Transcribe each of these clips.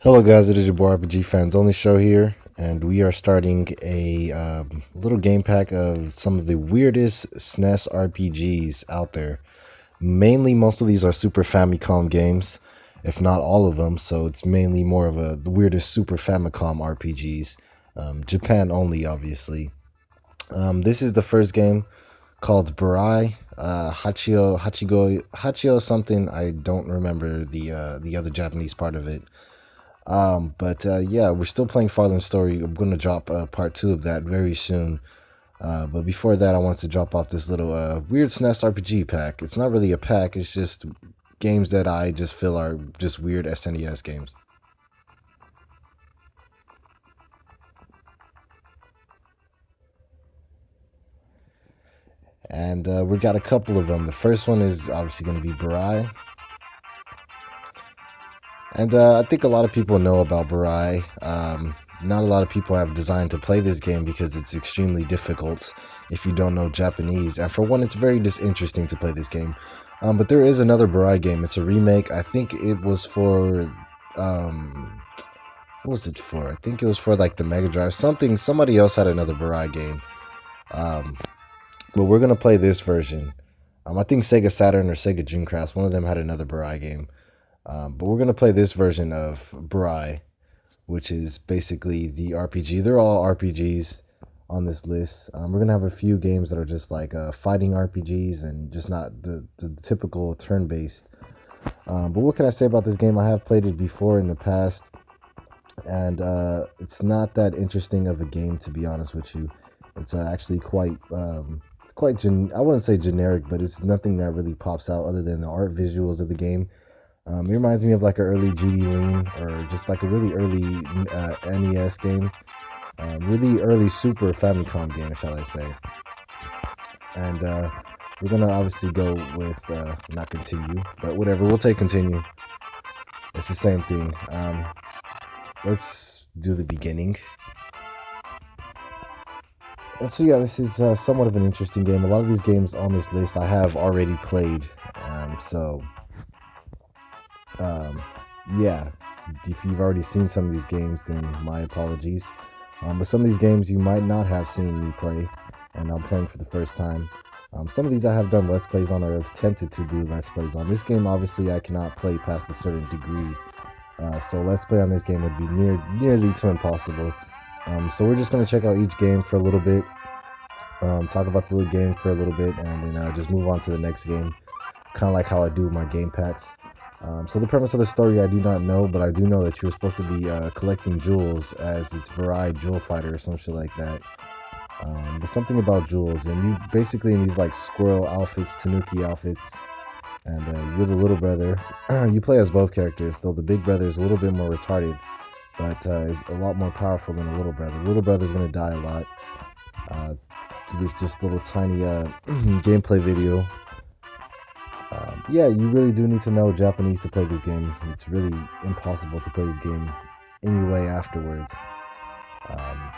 Hello, guys. It is your boy RPG Fans Only Show here, and we are starting a little game pack of some of the weirdest SNES RPGs out there. Mainly, most of these are Super Famicom games, if not all of them. So it's mainly more of the weirdest Super Famicom RPGs. Japan only, obviously. This is the first game called Burai. Hachio something. I don't remember the other Japanese part of it. But yeah, we're still playing Farland Story. I'm going to drop part two of that very soon. But before that, I want to drop off this little weird SNES RPG pack. It's not really a pack, it's just games that I just feel are just weird SNES games. And we got a couple of them. The first one is obviously going to be Burai. And I think a lot of people know about Burai. Not a lot of people have designed to play this game because it's extremely difficult if you don't know Japanese. And for one, it's very disinteresting to play this game. But there is another Burai game. It's a remake. I think it was for what was it for? I think it was for like the Mega Drive. Somebody else had another Burai game. Um, but we're gonna play this version. I think Sega Saturn or Sega Dreamcast. One of them had another Burai game. But we're gonna play this version of Burai, which is basically the RPG. They're all RPGs on this list. We're gonna have a few games that are just like fighting RPGs and just not the typical turn-based. But what can I say about this game? I have played it before in the past, and it's not that interesting of a game, to be honest with you. It's actually I wouldn't say generic, but it's nothing that really pops out other than the art visuals of the game. It reminds me of like an early GD Lean or just like a really early NES game, really early Super Famicom game, shall I say? And we're gonna obviously go with not continue, but whatever. We'll take continue. It's the same thing. Let's do the beginning. And so yeah, this is somewhat of an interesting game. A lot of these games on this list I have already played. So um, yeah, if you've already seen some of these games, then my apologies. But some of these games you might not have seen me play, and I'm playing for the first time. Some of these I have done Let's Plays on or have attempted to do Let's Plays on. This game, obviously, I cannot play past a certain degree. So Let's Play on this game would be nearly to impossible. So we're just going to check out each game for a little bit, talk about the little game for a little bit, and then just move on to the next game. Kind of like how I do my game packs. So the premise of the story I do not know, but I do know that you're supposed to be collecting jewels as it's Burai Jewel Fighter or some shit like that. But something about jewels, and you basically in these like squirrel outfits, tanuki outfits, and you're the little brother. You play as both characters, though the big brother is a little bit more retarded, but is a lot more powerful than the little brother. The little brother's gonna die a lot. This just little tiny gameplay video. Yeah, you really do need to know Japanese to play this game. It's really impossible to play this game anyway afterwards. Um,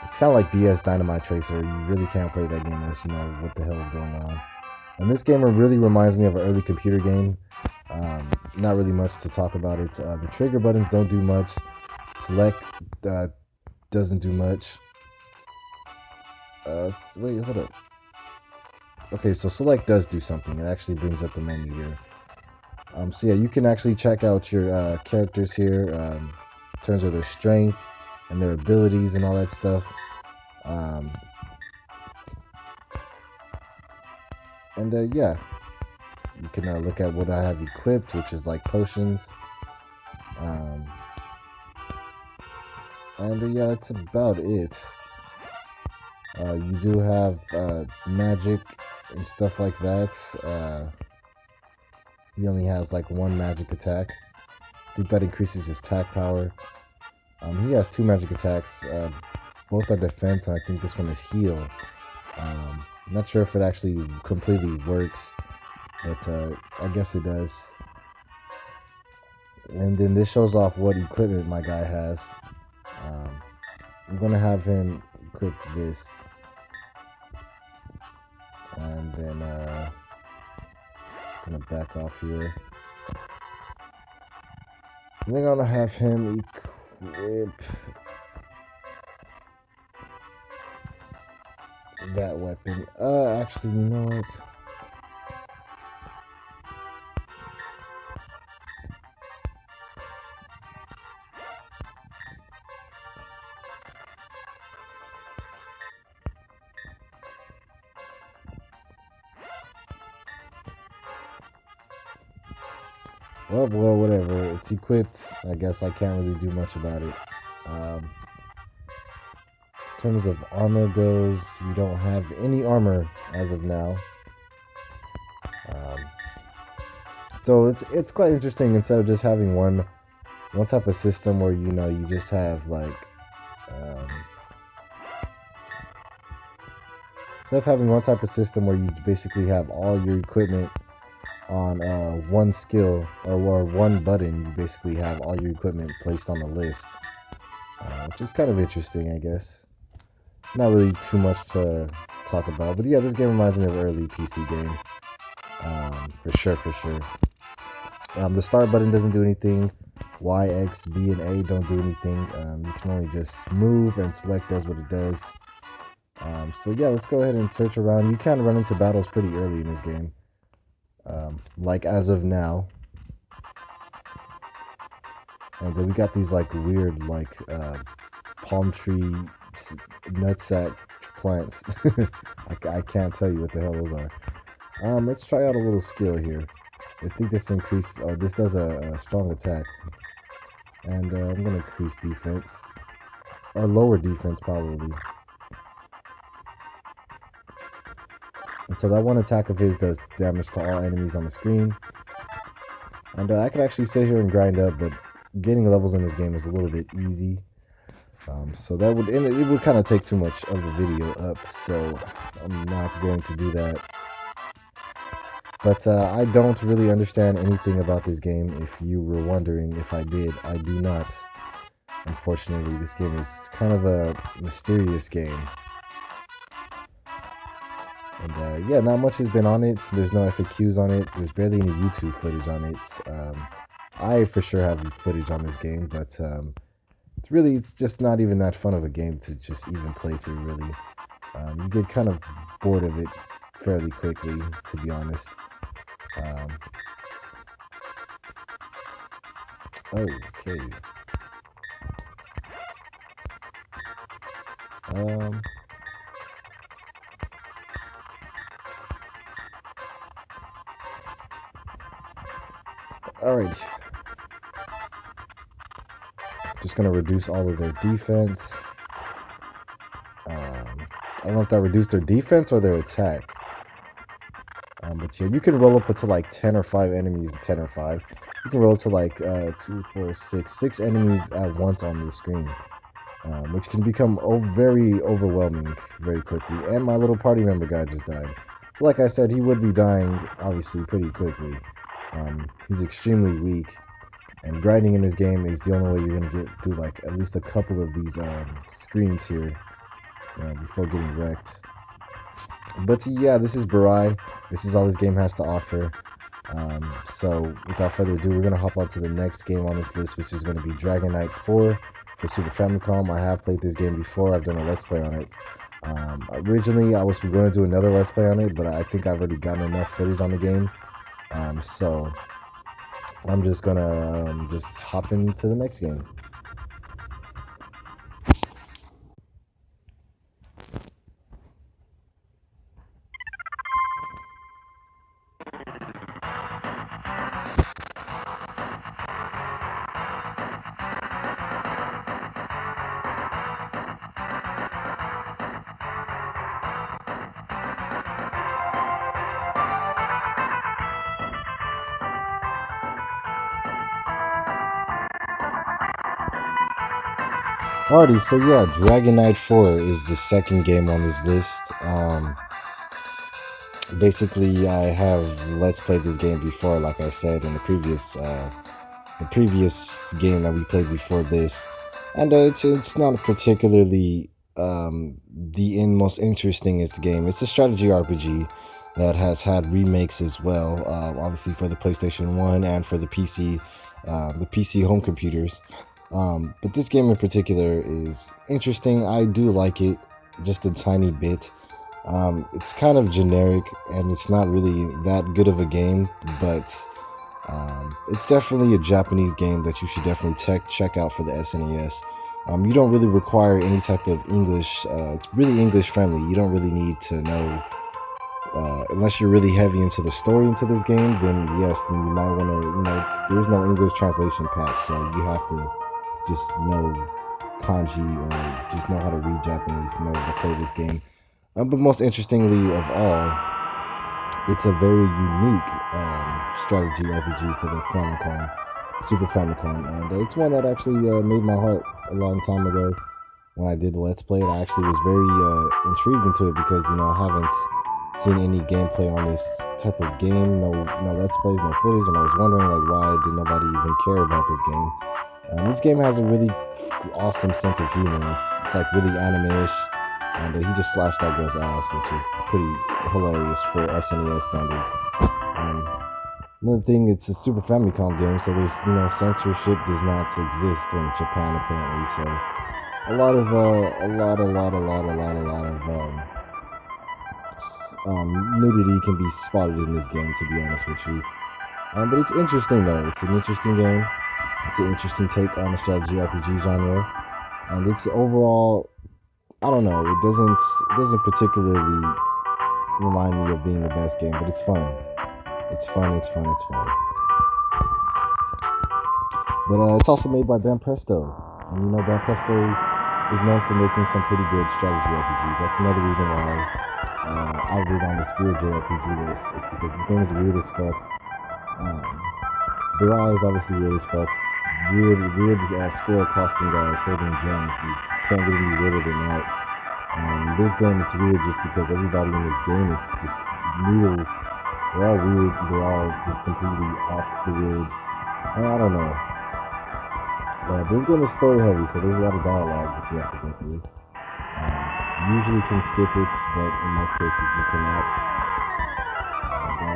it's kind of like BS Dynamite Tracer. You really can't play that game unless you know what the hell is going on. And this game really reminds me of an early computer game. Not really much to talk about it. The trigger buttons don't do much. Select doesn't do much. Wait, hold up. Okay, so select does do something. It actually brings up the menu here. So yeah, you can actually check out your characters here in terms of their strength and their abilities and all that stuff. Um, and yeah, you can look at what I have equipped, which is like potions. Um, and yeah, that's about it. You do have magic and stuff like that. He only has like one magic attack. I think that increases his attack power. He has two magic attacks. Both are defense, and I think this one is heal. I'm not sure if it actually completely works, but I guess it does. And then this shows off what equipment my guy has. Um, I'm gonna have him equip this, and then gonna back off here. I think I'm gonna have him equip that weapon. Actually, you know what? Well, whatever. It's equipped. I guess I can't really do much about it. In terms of armor goes, we don't have any armor as of now. Um, so it's quite interesting. Instead of just having one type of system where you just have like um, instead of having one type of system where you basically have all your equipment on one skill or one button, you basically have all your equipment placed on the list, which is kind of interesting, I guess. Not really too much to talk about, but yeah, this game reminds me of an early PC game, for sure, for sure. The start button doesn't do anything. Y, X, B, and A don't do anything. You can only just move, and select does what it does. So yeah, let's go ahead and search around. You can run into battles pretty early in this game. Like as of now. And then we got these like weird like palm tree nutsack plants. I can't tell you what the hell those are. Let's try out a little skill here. I think this increases. Oh, this does a strong attack, and I'm gonna increase defense or lower defense probably. And so that one attack of his does damage to all enemies on the screen. And I could actually sit here and grind up, but getting levels in this game is a little bit easy. So that would, and it would kind of take too much of the video up, so I'm not going to do that. But I don't really understand anything about this game. If you were wondering if I did, I do not. Unfortunately, this game is kind of a mysterious game. And yeah, not much has been on it. There's no FAQs on it. There's barely any YouTube footage on it. I for sure have footage on this game, but it's just not even that fun of a game to just even play through, really. You get kind of bored of it fairly quickly, to be honest. Okay. Alright. Just gonna reduce all of their defense. I don't know if that reduced their defense or their attack. But yeah, you can roll up to like 10 or 5 enemies, 10 or 5. You can roll up to like 2, 4, 6 enemies at once on the screen. Which can become very overwhelming very quickly. And my little party member guy just died. So like I said, he would be dying, obviously, pretty quickly. He's extremely weak. And grinding in this game is the only way you're going to get through like at least a couple of these screens here before getting wrecked. But yeah, this is Barai. This is all this game has to offer. So without further ado, we're going to hop on to the next game on this list, which is going to be Dragon Knight 4 for Super Famicom. I have played this game before. I've done a Let's Play on it. Originally, I was going to do another Let's Play on it, but I think I've already gotten enough footage on the game. So I'm just going to just hop into the next game. Alrighty, so yeah, Dragon Knight 4 is the second game on this list. Basically, I have Let's Played this game before, like I said in the previous game that we played before this, and it's not particularly the most interestingest game. It's a strategy RPG that has had remakes as well, obviously for the PlayStation 1 and for the PC the PC home computers. But this game in particular is interesting. I do like it just a tiny bit. It's kind of generic and it's not really that good of a game, but it's definitely a Japanese game that you should definitely check out for the SNES. You don't really require any type of English. It's really English friendly. You don't really need to know, unless you're really heavy into the story into this game, then yes, then you might want to, there's no English translation pack, so you have to just know kanji or just know how to read Japanese in order to play this game. But most interestingly of all, it's a very unique strategy RPG for the Famicom, Super Famicom, and it's one that actually made my heart a long time ago when I did Let's Play it. I actually was very intrigued into it because, I haven't seen any gameplay on this type of game, no Let's Plays, no footage, and I was wondering, like, why did nobody even care about this game? This game has a really awesome sense of humor. It's like really anime-ish, and he just slashed that girl's ass, which is pretty hilarious for SNES standards. Another thing, it's a Super Famicom game, so there's, censorship does not exist in Japan apparently. So a lot of nudity can be spotted in this game, to be honest with you. But it's interesting though. It's an interesting game. It's an interesting take on the strategy RPG genre, and it's overall, I don't know, it doesn't particularly remind me of being the best game, but it's fun. It's fun. But it's also made by Banpresto, and Banpresto is known for making some pretty good strategy RPGs. That's another reason why I read on this weird JRPG list. It's because the game is weird as fuck. Burai is obviously weird as fuck. Weird square costing guys holding gems. You can't get any weirder than that. This game is weird just because everybody in this game is just noodles. They're all weird. They're all just completely off the weird. I don't know. This game is story heavy, so there's a lot of dialogue that you have to go through. Usually can skip it, but in most cases you cannot.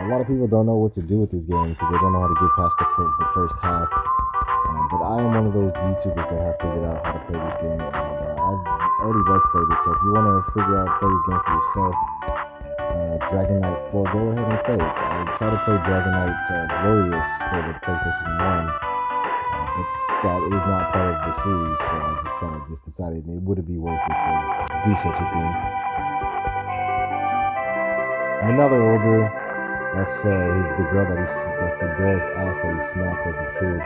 A lot of people don't know what to do with this game because they don't know how to get past the first half. But I am one of those YouTubers that have figured out how to play this game, and I've already Let's Played it. So if you want to play this game for yourself, Dragon Knight 4, go ahead and play it. I tried to play Dragon Knight Glorious for the PlayStation 1, but that is not part of the series, so I just kind of decided it wouldn't be worth it to do such a thing. And now they're older. That's the girl's ass that he smacked as a kid.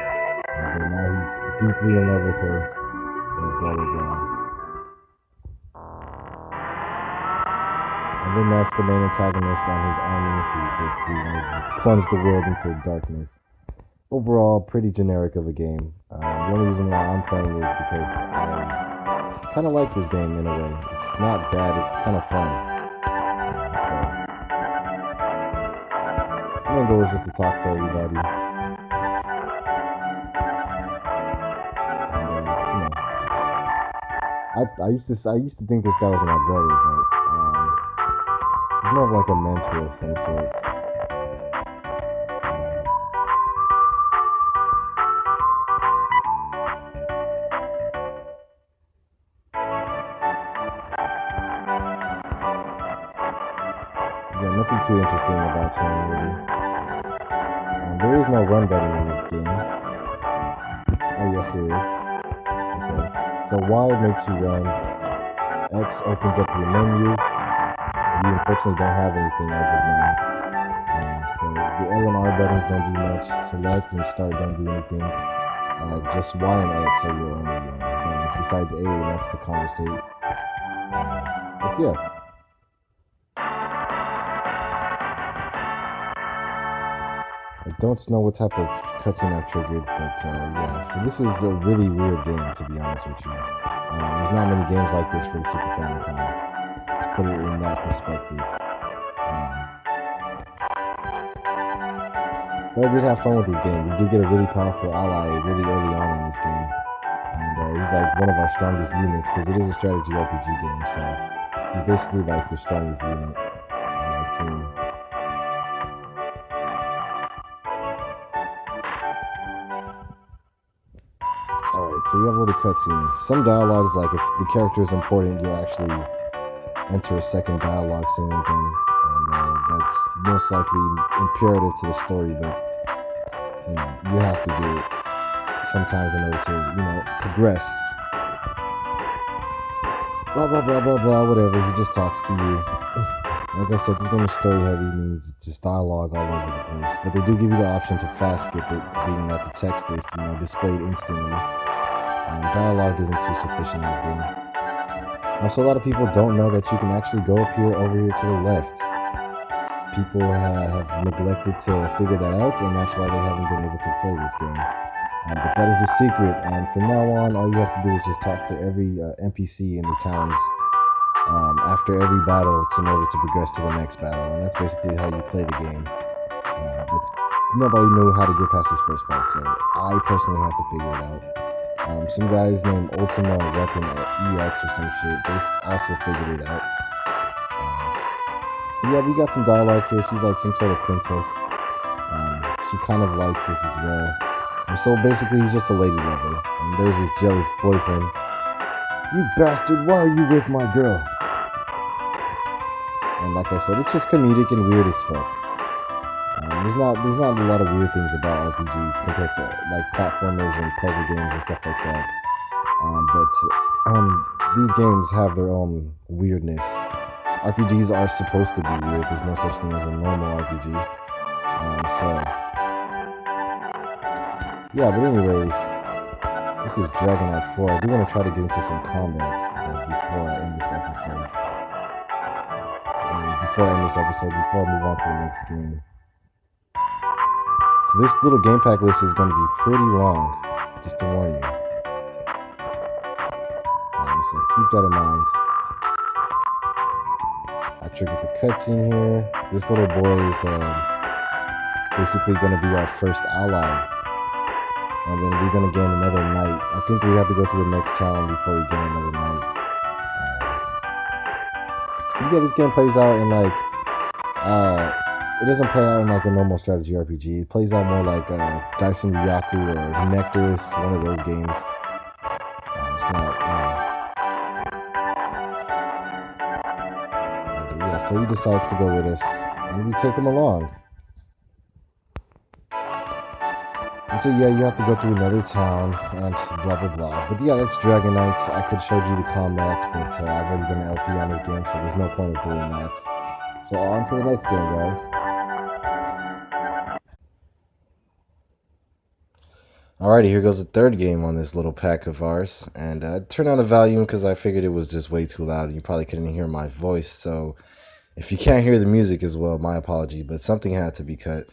And now he's deeply in love with her. And blah blah blah. And then that's the main antagonist and his army who plunged the world into darkness. Overall, pretty generic of a game. The only reason why I'm playing it is because I kind of like this game in a way. It's not bad, it's kind of fun. My goal is just to talk to everybody. And, I used to think this guy was my brother, but he's more of like a mentor of some sort. Yeah, nothing too interesting about him really. There is no run button in this game. Oh yes, there is. Okay. So Y makes you run. X opens up your menu. You unfortunately don't have anything as of now. So the L and R buttons don't do much. Select and start don't do anything. Just Y and X are your only buttons. Besides A, and that's to conversate. But yeah. I don't know what type of cutscene I've triggered, but yeah. So this is a really weird game, to be honest with you. There's not many games like this for the Super Famicom. Let's put it in that perspective. But I did have fun with this game. We do get a really powerful ally really early on in this game. And he's like one of our strongest units, because it is a strategy RPG game, so he's basically like the strongest unit on our team. so we have a little cutscene. Some dialogues, like if the character is important, you'll actually enter a second dialogue scene with them, and that's most likely imperative to the story. But you have to do it sometimes in order to progress. Blah blah blah blah blah. Whatever. He just talks to you. Like I said, this game is story heavy, means it's just dialogue all over the place. But they do give you the option to fast skip it, being that the text is displayed instantly. Dialogue isn't too sufficient in this game. Also, a lot of people don't know that you can actually go over here to the left. People have neglected to figure that out, and that's why they haven't been able to play this game. But that is the secret, and from now on, all you have to do is just talk to every NPC in the towns after every battle in order to progress to the next battle, and that's basically how you play the game. But nobody knew how to get past this first part, so I personally had to figure it out. Some guys named Ultima Weapon EX or some shit, they also figured it out. Yeah, we got some dialogue here. She's like some sort of princess. She kind of likes this as well. And so basically, he's just a lady lover. And there's his jealous boyfriend. You bastard, why are you with my girl? And like I said, it's just comedic and weird as fuck. There's not a lot of weird things about RPGs compared to like platformers and puzzle games and stuff like that. But these games have their own weirdness. RPGs are supposed to be weird. There's no such thing as a normal RPG. Yeah, but anyways, this is Dragon Knight 4. I do want to try to get into some combat before I end this episode. Before I move on to the next game. So this little game pack list is going to be pretty long, just to warn you. So keep that in mind. I triggered the cutscene here. This little boy is basically going to be our first ally. And then we're going to gain another knight. I think we have to go to the next town before we gain another knight. Yeah, this game plays out in like... it doesn't play out in like a normal strategy RPG. It plays out more like Daisen Ryaku or Nectarus, one of those games. It's not... yeah, so he decides to go with us. And we take him along. And so yeah, you have to go through another town and blah blah blah. But yeah, that's Dragon Knight. I could show you the combat, but I've already done an LP on this game, so there's no point in doing that. So on to the next game, guys. Alrighty, here goes the third game on this little pack of ours. And I turned on the volume because I figured it was just way too loud and you probably couldn't hear my voice. So if you can't hear the music as well, my apology, but something had to be cut.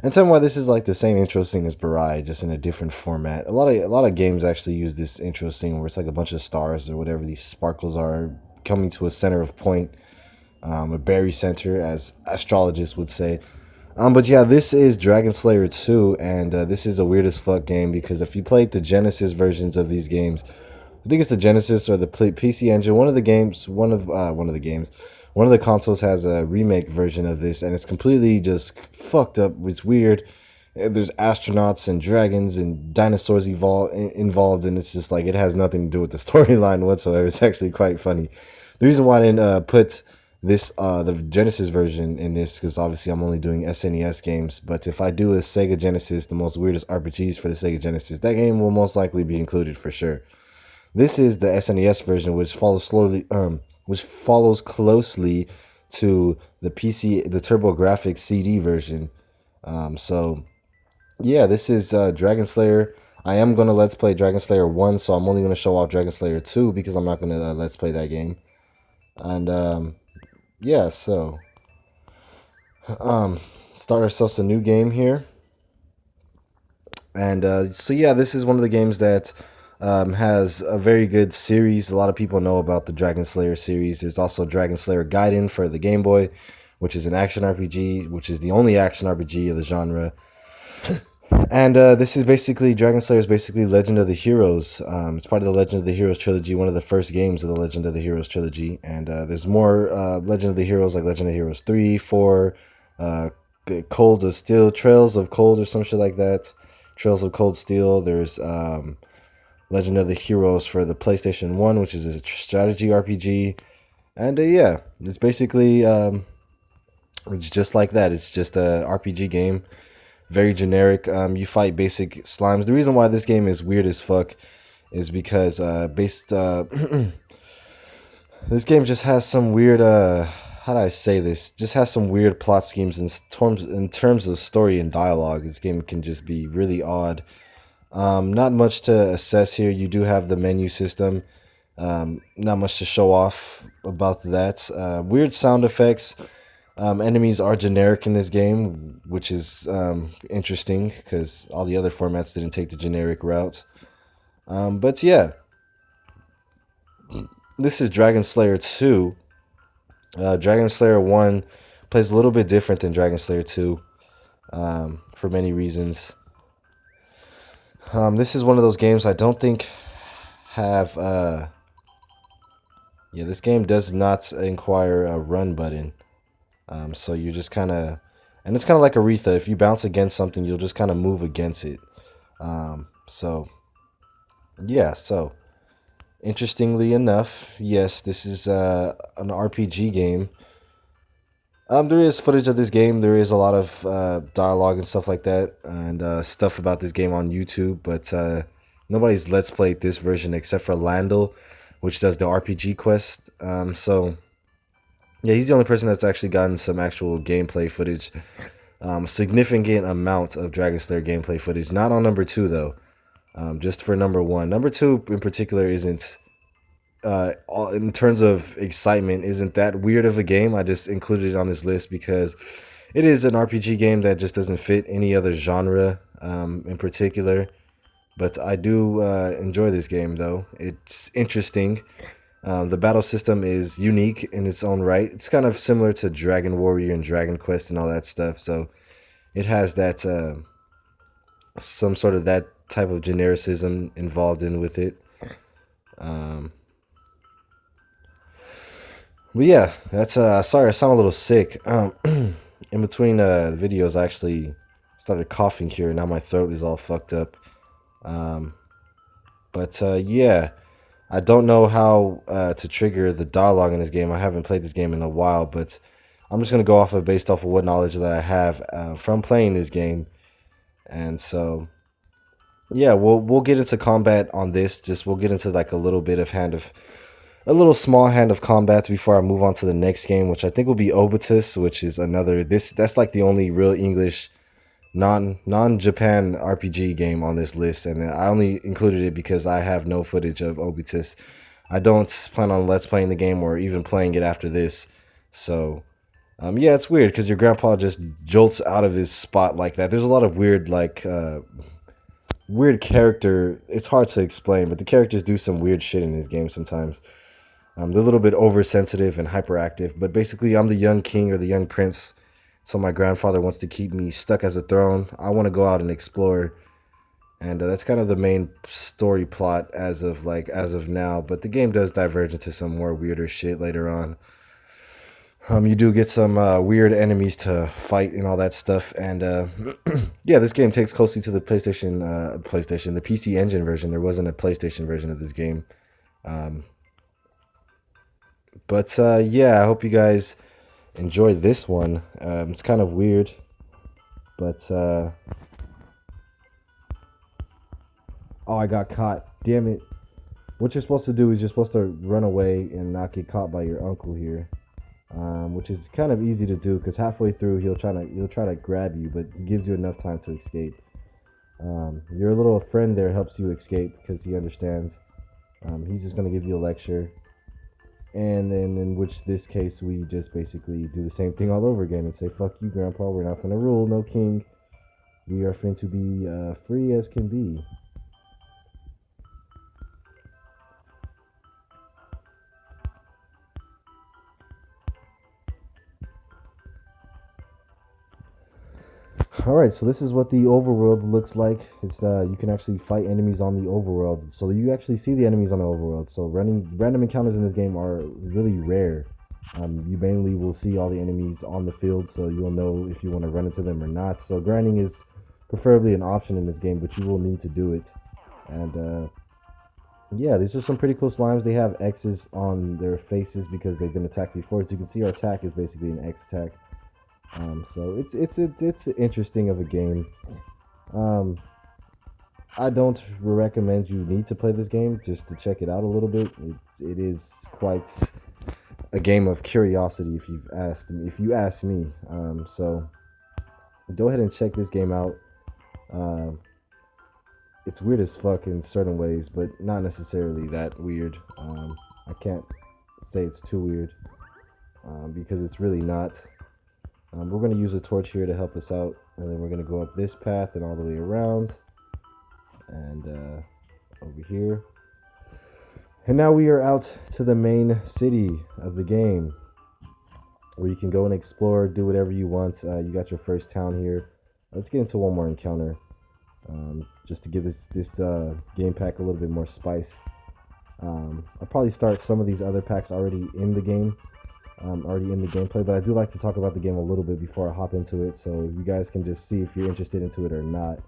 And tell me why this is like the same intro scene as Barai, just in a different format. A lot of games actually use this intro scene where it's like a bunch of stars or whatever these sparkles are coming to a center of point, a berry center, as astrologists would say. But yeah, this is Dragon Slayer 2, and this is a weird as fuck game because if you played the Genesis versions of these games, I think it's the Genesis or the PC Engine. One of the consoles has a remake version of this, and it's completely just fucked up. It's weird. There's astronauts and dragons and dinosaurs involved, and it's just like it has nothing to do with the storyline whatsoever. It's actually quite funny. The reason why I didn't put this the Genesis version in this, because obviously I'm only doing SNES games, but if I do a Sega Genesis, the most weirdest RPGs for the Sega Genesis, that game will most likely be included for sure. This is the SNES version, which follows closely to the PC, the TurboGrafx CD version. So yeah, this is Dragon Slayer. I am going to Let's Play Dragon Slayer 1, so I'm only going to show off Dragon Slayer 2 because I'm not going to Let's Play that game. And yeah, so start ourselves a new game here. And so yeah, this is one of the games that has a very good series. A lot of people know about the Dragon Slayer series. There's also Dragon Slayer Gaiden for the Game Boy, which is an action RPG, which is the only action RPG of the genre. And this is basically, Dragon Slayer is basically Legend of the Heroes. It's part of the Legend of the Heroes trilogy, one of the first games of the Legend of the Heroes trilogy. And there's more Legend of the Heroes, like Legend of the Heroes 3, 4, Cold of Steel, Trails of Cold or some shit like that. Trails of Cold Steel. There's Legend of the Heroes for the PlayStation 1, which is a strategy RPG. And yeah, it's basically it's just like that. It's just a RPG game, very generic. You fight basic slimes. The reason why this game is weird as fuck is because this game just has some weird how do I say this? Just has some weird plot schemes in terms of story and dialogue. This game can just be really odd. Not much to assess here. You do have the menu system. Not much to show off about that. Weird sound effects. Enemies are generic in this game, which is interesting because all the other formats didn't take the generic route. But yeah, this is Dragon Slayer 2. Dragon Slayer 1 plays a little bit different than Dragon Slayer 2 for many reasons. This is one of those games I don't think have... yeah, this game does not require a run button. So you're just kind of... And it's kind of like Aretha. If you bounce against something, you'll just kind of move against it. So, yeah, so... Interestingly enough, yes, this is an RPG game. There is footage of this game. There is a lot of dialogue and stuff like that, and stuff about this game on YouTube. But nobody's Let's Played this version except for Landel, which does the RPG quest. So yeah, he's the only person that's actually gotten some actual gameplay footage. Significant amount of Dragon Slayer gameplay footage. Not on number 2 though. Just for number 1. Number 2 in particular isn't, in terms of excitement, isn't that weird of a game. I just included it on this list because it is an RPG game that just doesn't fit any other genre in particular. But I do enjoy this game though. It's interesting. The battle system is unique in its own right. It's kind of similar to Dragon Warrior and Dragon Quest and all that stuff. So it has that some sort of that type of genericism involved in with it. But yeah, that's sorry I sound a little sick. In between the videos I actually started coughing here, and now my throat is all fucked up. But yeah, I don't know how to trigger the dialogue in this game. I haven't played this game in a while, but I'm just gonna go based off of what knowledge that I have from playing this game. And so yeah, we'll get into combat on this. We'll get into like a little small hand of combat before I move on to the next game, which I think will be Obito, which is that's like the only real English non-Japan RPG game on this list, and I only included it because I have no footage of Obito. I don't plan on Let's Playing the game or even playing it after this. So yeah, it's weird because your grandpa just jolts out of his spot like that. There's a lot of weird weird character. It's hard to explain, but the characters do some weird shit in this game sometimes. They're a little bit oversensitive and hyperactive, but basically I'm the young king or the young prince, so my grandfather wants to keep me stuck as a throne. I want to go out and explore, and that's kind of the main story plot as of now, but the game does diverge into some more weirder shit later on. You do get some weird enemies to fight and all that stuff, and yeah, this game takes closely to the the PC Engine version. There wasn't a PlayStation version of this game, but yeah, I hope you guys enjoy this one. It's kind of weird, but oh, I got caught. Damn it! What you're supposed to do is you're supposed to run away and not get caught by your uncle here. Which is kind of easy to do because halfway through he'll try to grab you, but he gives you enough time to escape. Your little friend there helps you escape because he understands. He's just gonna give you a lecture, and then in this case we just basically do the same thing all over again and say, "Fuck you, Grandpa. We're not gonna rule. No king. We are fin to be free as can be." Alright, so this is what the overworld looks like. It's you can actually fight enemies on the overworld. So you actually see the enemies on the overworld. So random encounters in this game are really rare. You mainly will see all the enemies on the field, so you'll know if you want to run into them or not. So grinding is preferably an option in this game, but you will need to do it. And Yeah, these are some pretty cool slimes. They have X's on their faces because they've been attacked before. As you can see, our attack is basically an X attack. So it's interesting of a game. Um, I don't recommend you need to play this game just to check it out a little bit. It is quite a game of curiosity if you ask me. So go ahead and check this game out. Uh, it's weird as fuck in certain ways, but not necessarily that weird. I can't say it's too weird because it's really not. We're going to use a torch here to help us out, and then we're going to go up this path and all the way around, and over here. And now we are out to the main city of the game, where you can go and explore, do whatever you want. You got your first town here. Let's get into one more encounter, just to give this game pack a little bit more spice. I'll probably start some of these other packs already in the game, already in the gameplay, but I do like to talk about the game a little bit before I hop into it, so you guys can just see if you're interested into it or not.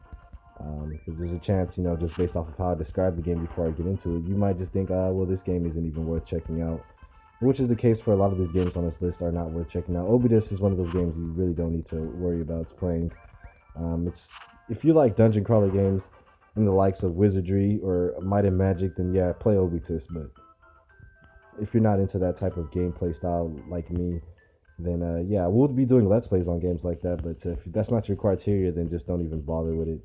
Because there's a chance, just based off of how I describe the game before I get into it, you might just think, well, this game isn't even worth checking out. Which is the case for a lot of these games on this list are not worth checking out. Obidus is one of those games you really don't need to worry about playing. It's if you like dungeon crawler games and the likes of Wizardry or Might and Magic, then yeah, play Obidus. But if you're not into that type of gameplay style like me, then yeah, we'll be doing Let's Plays on games like that. But if that's not your criteria, then just don't even bother with it.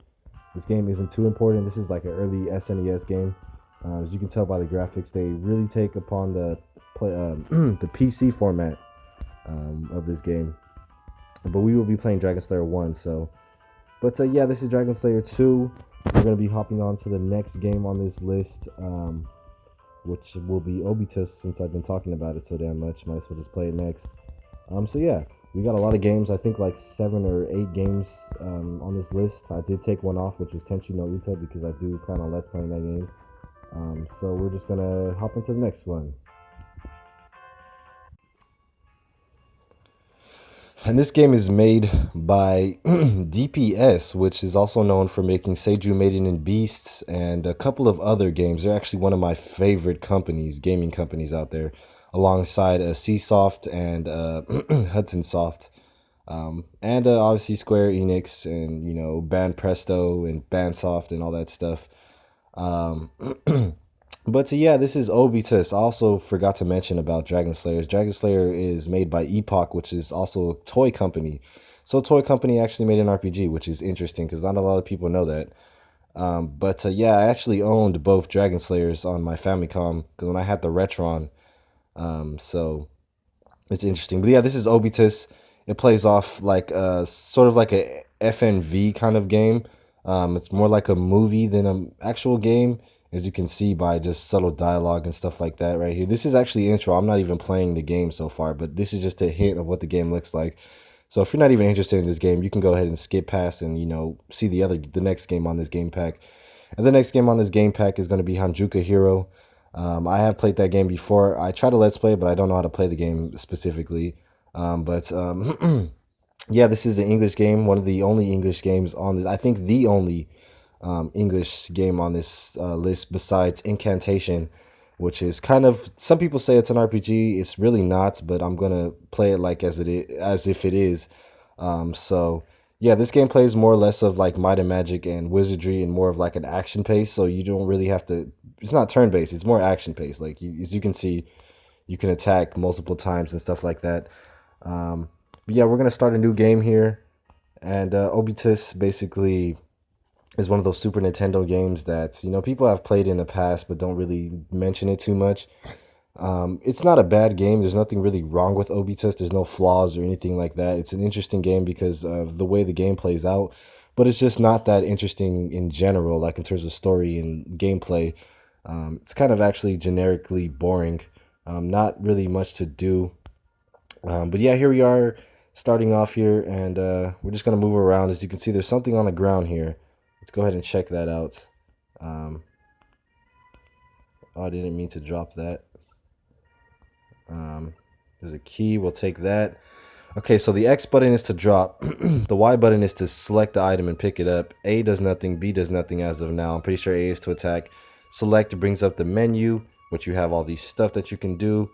This game isn't too important. This is like an early SNES game. As you can tell by the graphics, they really take upon the the PC format of this game. But we will be playing Dragon Slayer 1, so. But yeah, this is Dragon Slayer 2. We're going to be hopping on to the next game on this list, which will be Obidus, since I've been talking about it so damn much. Might as well just play it next. So yeah, we got a lot of games. I think like 7 or 8 games on this list. I did take one off, which was Tenchi no Uta, because I do plan on Let's Playing that game. So we're just going to hop into the next one. And this game is made by DPS, which is also known for making Seiju Maiden and Beasts and a couple of other games. They're actually one of my favorite companies, gaming companies out there, alongside Csoft and Hudson Soft. And obviously Square Enix and, Band Presto and Bandsoft and all that stuff. But yeah, this is Obidus. I also forgot to mention about Dragon Slayers. Dragon Slayer is made by Epoch, which is also a toy company. So Toy Company actually made an RPG, which is interesting because not a lot of people know that. But yeah, I actually owned both Dragon Slayers on my Famicom because when I had the Retron. So it's interesting. But yeah, this is Obidus. It plays off like sort of like a FNV kind of game. It's more like a movie than an actual game, as you can see by just subtle dialogue and stuff like that right here. This is actually intro. I'm not even playing the game so far, but this is just a hint of what the game looks like. So if you're not even interested in this game, you can go ahead and skip past and, see the next game on this game pack. And the next game on this game pack is going to be Hanjuka Hero. I have played that game before. I tried to Let's Play, but I don't know how to play the game specifically. Yeah, this is an English game, one of the only English games on this. I think the only English game on this list besides Incantation, which is kind of, some people say it's an RPG. It's really not, but I'm gonna play it like as if it is. So yeah, this game plays more or less of like Might and Magic and Wizardry and more of like an action pace. So you don't really have to. It's not turn based. It's more action paced. Like as you can see, you can attack multiple times and stuff like that. But yeah, we're gonna start a new game here, and Obidus basically is one of those Super Nintendo games that people have played in the past but don't really mention it too much. It's not a bad game. There's nothing really wrong with Obidus. There's no flaws or anything like that. It's an interesting game because of the way the game plays out, but it's just not that interesting in general, like in terms of story and gameplay. It's kind of actually generically boring. Not really much to do. But yeah, here we are starting off here, and we're just going to move around. As you can see, there's something on the ground here. Let's go ahead and check that out. Oh, I didn't mean to drop that. There's a key. We'll take that. Okay, so the X button is to drop. The Y button is to select the item and pick it up. A does nothing. B does nothing as of now. I'm pretty sure A is to attack. Select brings up the menu, which you have all these stuff that you can do.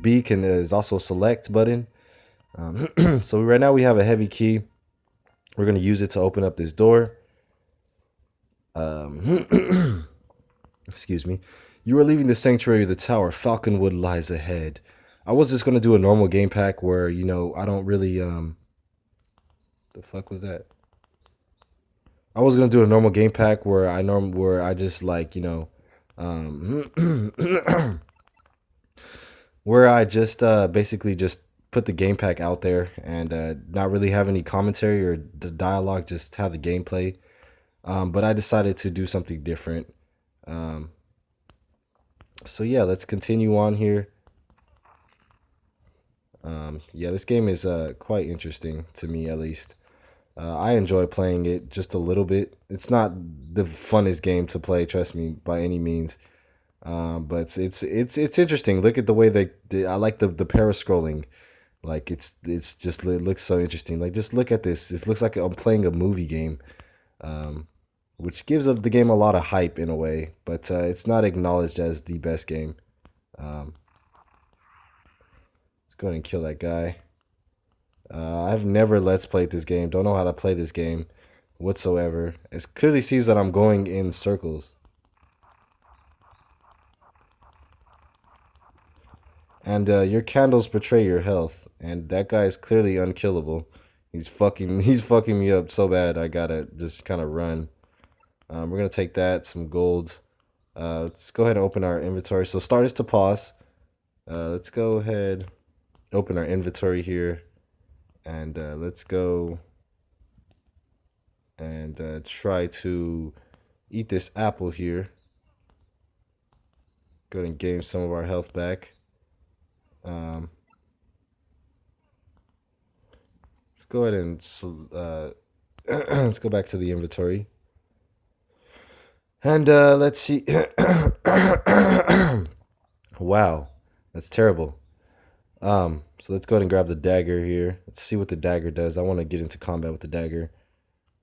B is also a select button. So right now we have a heavy key. We're going to use it to open up this door. Excuse me. You are leaving the sanctuary of the tower. Falconwood lies ahead. I was just going to do a normal game pack where, you know, I don't really... The fuck was that? I was going to do a normal game pack where I just like, you know... where I just basically just put the game pack out there and not really have any commentary or the dialogue, just have the gameplay. But I decided to do something different. So yeah, let's continue on here. Yeah, this game is quite interesting to me, at least. I enjoy playing it just a little bit. It's not the funnest game to play, trust me, by any means. But it's interesting. Look at the way I like the para scrolling. Like it looks so interesting. Like just look at this. It looks like I'm playing a movie game, which gives the game a lot of hype in a way. But it's not acknowledged as the best game. Let's go ahead and kill that guy. I've never let's played this game. Don't know how to play this game whatsoever. It clearly sees that I'm going in circles. And your candles betray your health, and that guy is clearly unkillable. He's fucking me up so bad. I gotta just kind of run. We're gonna take that, some golds. Let's go ahead and open our inventory. So start is to pause. Let's go ahead, open our inventory here, and let's go and try to eat this apple here. Go ahead and gain some of our health back. Let's go ahead and let's go back to the inventory. And let's see. Wow, that's terrible. So let's go ahead and grab the dagger here. Let's see what the dagger does. I want to get into combat with the dagger.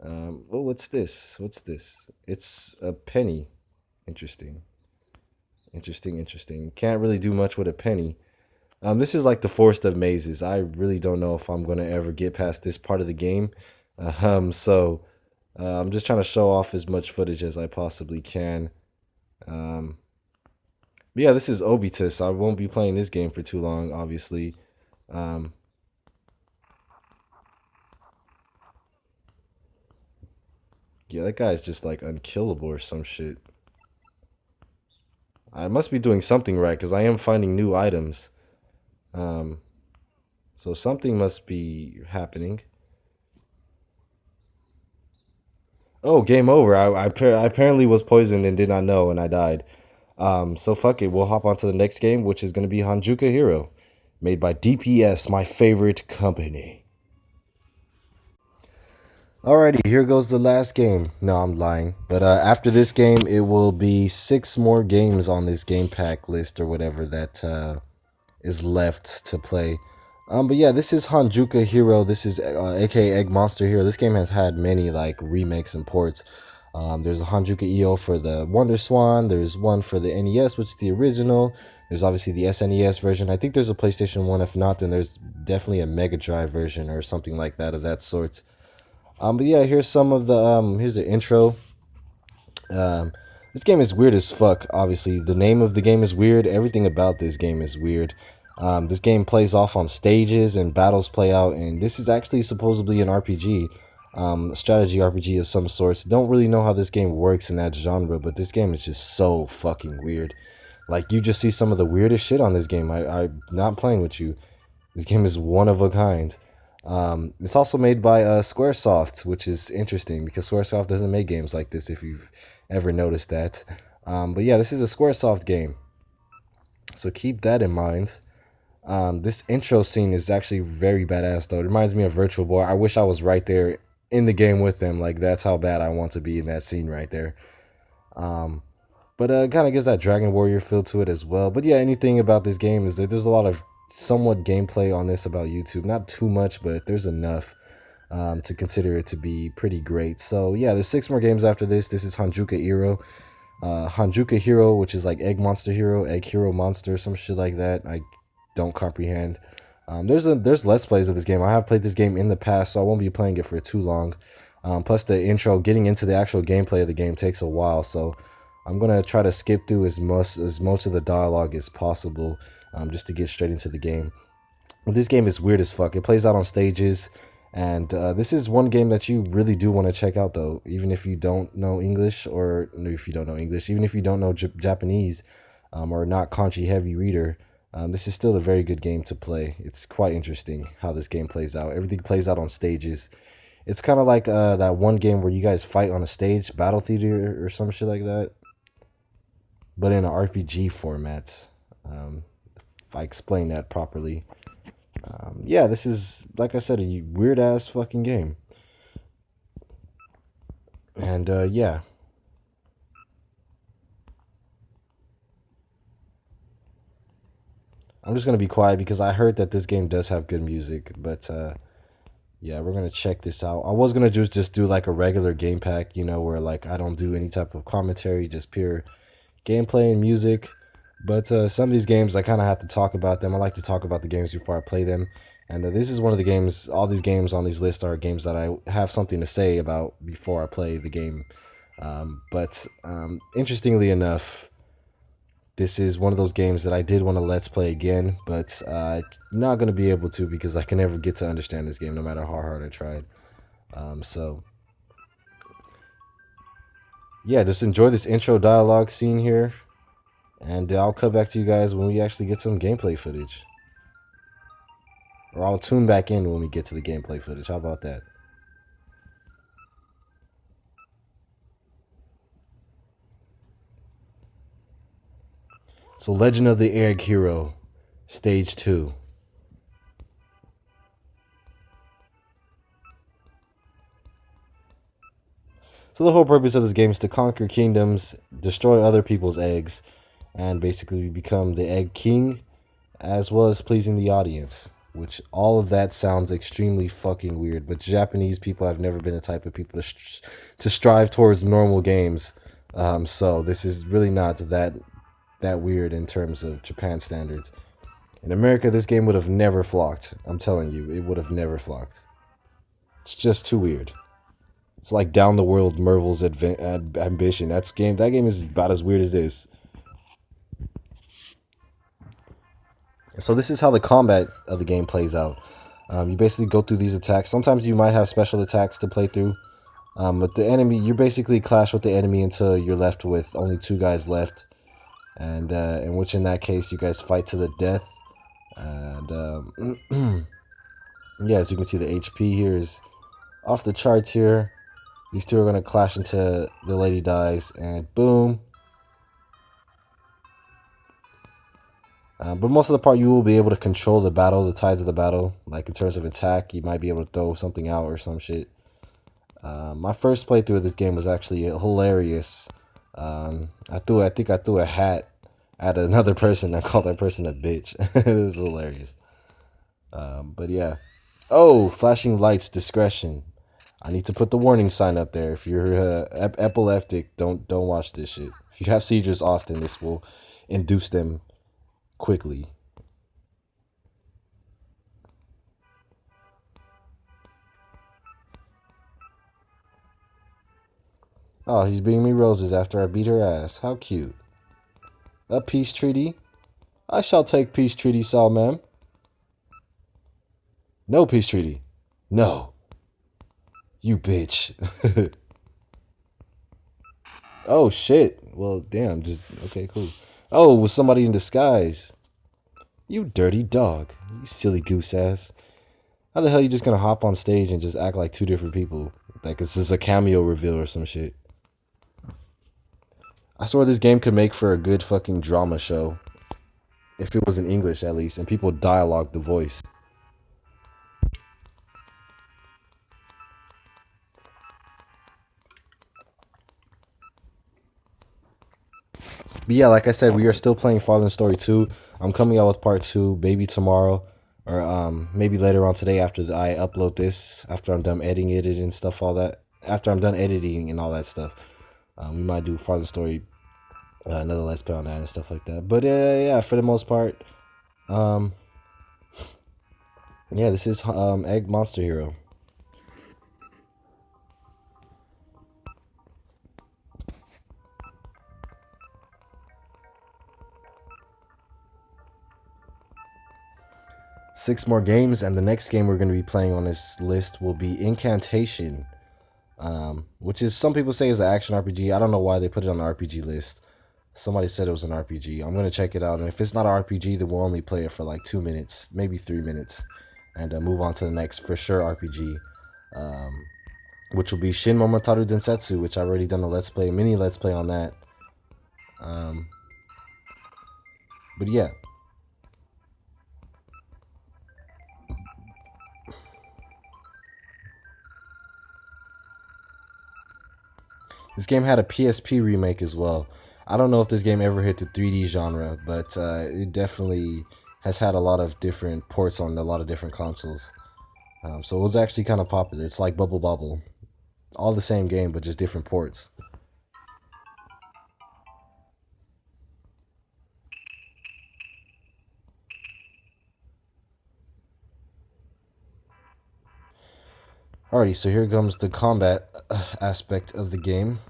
Oh, what's this? What's this? It's a penny. Interesting. Interesting. Can't really do much with a penny. This is like the Forest of Mazes. I really don't know if I'm going to ever get past this part of the game. So I'm just trying to show off as much footage as I possibly can. But yeah, this is Obitus. I won't be playing this game for too long, obviously. Yeah, that guy's just like unkillable or some shit. I must be doing something right because I am finding new items. So something must be happening. Oh, game over. I apparently was poisoned and did not know, and I died. So fuck it. We'll hop on to the next game, which is going to be Hanjuka Hero, made by DPS, my favorite company. Alrighty, here goes the last game. No, I'm lying. But after this game, it will be 6 more games on this game pack list or whatever that is left to play. But yeah, this is Hanjuka Hero. This is aka Egg Monster Hero. This game has had many like remakes and ports. There's a Hanjuka EO for the Wonder Swan. There's one for the NES, which is the original. There's obviously the SNES version. I think there's a PlayStation 1. If not, then there's definitely a Mega Drive version or something like that of that sort. But yeah, here's some of the here's the intro. This game is weird as fuck. Obviously, the name of the game is weird. Everything about this game is weird. This game plays off on stages and battles play out, and this is actually supposedly an RPG, strategy RPG of some sorts. Don't really know how this game works in that genre, but this game is just so fucking weird. Like, you just see some of the weirdest shit on this game. I'm not playing with you. This game is one of a kind. It's also made by Squaresoft, which is interesting because Squaresoft doesn't make games like this, if you've ever noticed that. But yeah, this is a Squaresoft game, so keep that in mind. This intro scene is actually very badass, though. It reminds me of Virtual Boy. I wish I was right there in the game with them. Like, that's how bad I want to be in that scene right there. But kind of gives that Dragon Warrior feel to it as well. But yeah, anything about this game is that there's a lot of somewhat gameplay on this about YouTube. Not too much, but there's enough to consider it to be pretty great. So yeah, there's 6 more games after this. This is Hanjuka Hero. Hanjuka Hero, which is like Egg Monster Hero, Egg Hero Monster, some shit like that. I don't comprehend. There's Let's Plays of this game. I have played this game in the past, so I won't be playing it for too long. Plus the intro, getting into the actual gameplay of the game takes a while, so I'm gonna try to skip through as much of the dialogue as possible, just to get straight into the game. But this game is weird as fuck. It plays out on stages, and this is one game that you really do want to check out, though, even if you don't know English, or if you don't know English, even if you don't know Japanese, or not kanji heavy reader. This is still a very good game to play. It's quite interesting how this game plays out. Everything plays out on stages. It's kind of like that one game where you guys fight on a stage, Battle Theater or some shit like that, but in an RPG format. If I explain that properly. Yeah, this is, like I said, a weird ass fucking game. And yeah. I'm just going to be quiet because I heard that this game does have good music, but yeah, we're going to check this out. I was going to just do like a regular game pack, you know, where like I don't do any type of commentary, just pure gameplay and music. But some of these games, I kind of have to talk about them. I like to talk about the games before I play them. And this is one of the games, all these games on these lists are games that I have something to say about before I play the game. But interestingly enough, this is one of those games that I did want to let's play again, but not going to be able to because I can never get to understand this game no matter how hard I tried. So, yeah, just enjoy this intro dialogue scene here. And I'll cut back to you guys when we actually get some gameplay footage. Or I'll tune back in when we get to the gameplay footage. How about that? So, Legend of the Egg Hero, Stage 2. So the whole purpose of this game is to conquer kingdoms, destroy other people's eggs, and basically become the Egg King, as well as pleasing the audience. Which, all of that sounds extremely fucking weird, but Japanese people have never been the type of people to strive towards normal games. So this is really not that weird in terms of Japan standards. In America, this game would have never flocked. I'm telling you, it would have never flocked. It's just too weird. It's like Down the World Merville's Ambition. That game is about as weird as this. So this is how the combat of the game plays out. You basically go through these attacks. Sometimes you might have special attacks to play through. But the enemy, you basically clash with the enemy until you're left with only 2 guys left. And in which, in that case, you guys fight to the death. And yeah, as you can see, the HP here is off the charts here. These two are going to clash until the lady dies, and boom. But most of the part, you will be able to control the battle, the tides of the battle. Like in terms of attack, you might be able to throw something out or some shit. My first playthrough of this game was actually hilarious. I think I threw a hat at another person. I called that person a bitch. It was hilarious. But yeah. Oh, flashing lights, discretion. I need to put the warning sign up there. If you're epileptic, don't watch this shit. If you have seizures often, this will induce them quickly. Oh, he's bringing me roses after I beat her ass. How cute. A peace treaty? I shall take peace treaty, Saul, ma'am. No peace treaty. No. You bitch. Oh, shit. Well, damn. Just okay, cool. Oh, was somebody in disguise? You dirty dog. You silly goose ass. How the hell you just gonna hop on stage and just act like 2 different people? Like it's just a cameo reveal or some shit. I swear this game could make for a good fucking drama show. If it was in English, at least. And people dialogue the voice. But yeah, like I said, we are still playing Father Story 2. I'm coming out with part 2 maybe tomorrow. Or maybe later on today after I upload this. After I'm done editing it and stuff, all that. After I'm done editing and all that stuff. We might do Father Story Another Let's Play on that and stuff like that. But yeah, for the most part, yeah, this is Egg Monster Hero. Six more games, and the next game we're going to be playing on this list will be Incantation, which is, some people say, is an action RPG. I don't know why they put it on the RPG list. Somebody said it was an RPG. I'm going to check it out, and if it's not an RPG, then we'll only play it for like 2 minutes, maybe 3 minutes, and move on to the next for sure RPG, which will be Shin Momotaru Densetsu, which I've already done a mini let's play on that. But yeah. This game had a PSP remake as well. I don't know if this game ever hit the 3D genre, but it definitely has had a lot of different ports on a lot of different consoles. So it was actually kind of popular. It's like Bubble Bobble. All the same game, but just different ports. Alrighty, so here comes the combat aspect of the game.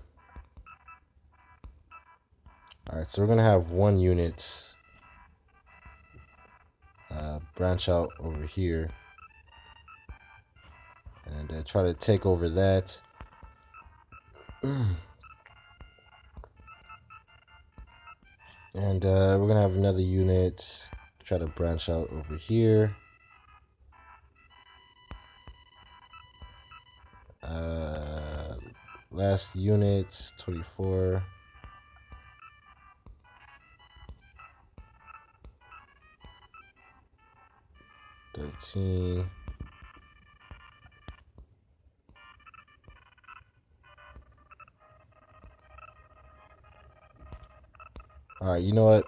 Alright, so we're going to have one unit branch out over here and try to take over that. And we're going to have another unit try to branch out over here. Last unit, 24. $13. Alright, you know what?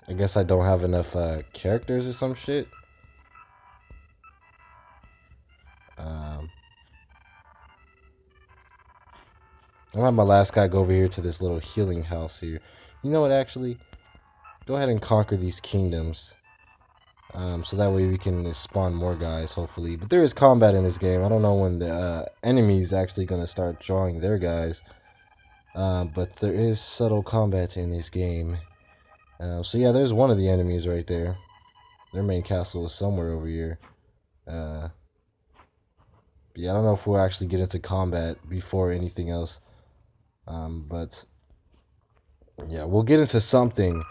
I guess I don't have enough characters or some shit. I'm gonna have my last guy go over here to this little healing house here. You know what, actually? Go ahead and conquer these kingdoms. So that way we can spawn more guys, hopefully. But there is combat in this game. I don't know when the enemy's actually gonna start drawing their guys. But there is subtle combat in this game. So yeah, there's one of the enemies right there. Their main castle is somewhere over here. Yeah, I don't know if we'll actually get into combat before anything else. But yeah, we'll get into something.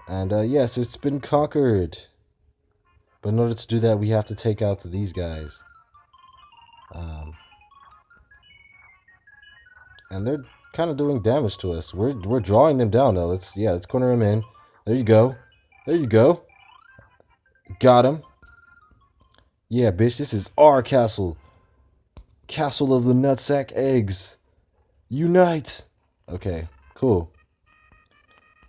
And yes, it's been conquered. But in order to do that, we have to take out these guys. And they're kind of doing damage to us. We're drawing them down though. Let's corner them in. There you go. There you go. Got him. Yeah, bitch, this is our castle. Castle of the Nutsack Eggs. Unite. Okay, cool.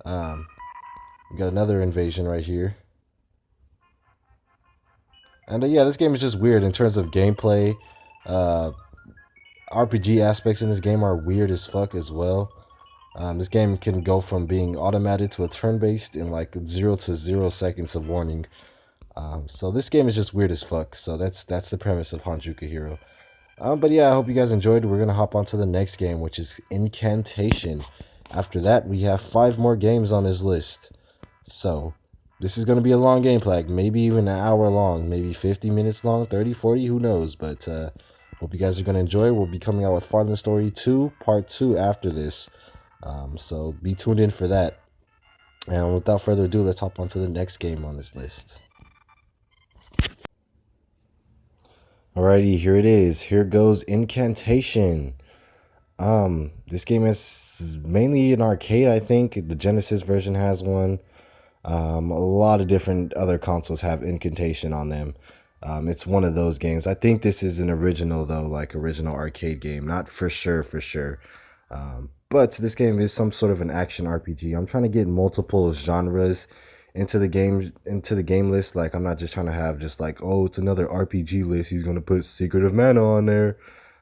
We got another invasion right here. And yeah, this game is just weird in terms of gameplay. RPG aspects in this game are weird as fuck as well. This game can go from being automated to a turn-based in like 0 to 0 seconds of warning. So this game is just weird as fuck. So that's the premise of Hanjuka Hero. But yeah, I hope you guys enjoyed. We're gonna hop on to the next game, which is Incantation. After that, we have 5 more games on this list. So this is gonna be a long gameplay, maybe even an hour long, maybe 50 minutes long, 30, 40, who knows? But hope you guys are gonna enjoy. We'll be coming out with Farland Story 2, Part 2 after this. So be tuned in for that. And without further ado, let's hop on to the next game on this list. Alrighty, here it is. Here goes Incantation. This game is mainly an arcade, I think. The Genesis version has one. A lot of different other consoles have Incantation on them. It's one of those games. I think this is an original though, like original arcade game. Not for sure. But this game is some sort of an action RPG. I'm trying to get multiple genres into the game list. Like I'm not just trying to have just like, oh, it's another RPG list. He's gonna put Secret of Mana on there.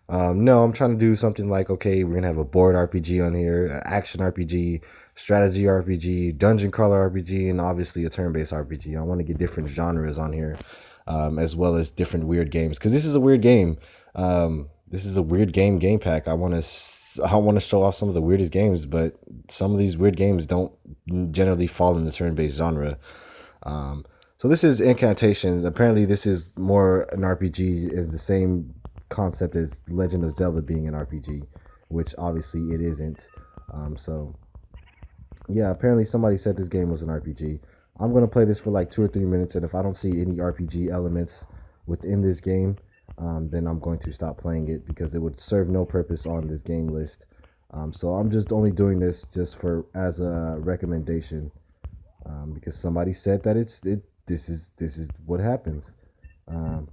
No, I'm trying to do something like, okay, we're gonna have a board RPG on here, an action RPG, strategy RPG, dungeon crawler RPG, and obviously a turn-based RPG. I want to get different genres on here, as well as different weird games, because this is a weird game. This is a weird game pack. I want to show off some of the weirdest games, but some of these weird games don't generally fall in the turn-based genre. Um, so this is Incantations. Apparently, this is more an RPG, is the same concept as Legend of Zelda being an RPG, which obviously it isn't. So yeah, apparently somebody said this game was an RPG. I'm gonna play this for like 2 or 3 minutes, and if I don't see any RPG elements within this game, then I'm going to stop playing it because it would serve no purpose on this game list. So I'm just only doing this just for as a recommendation, because somebody said that this is what happens. Um,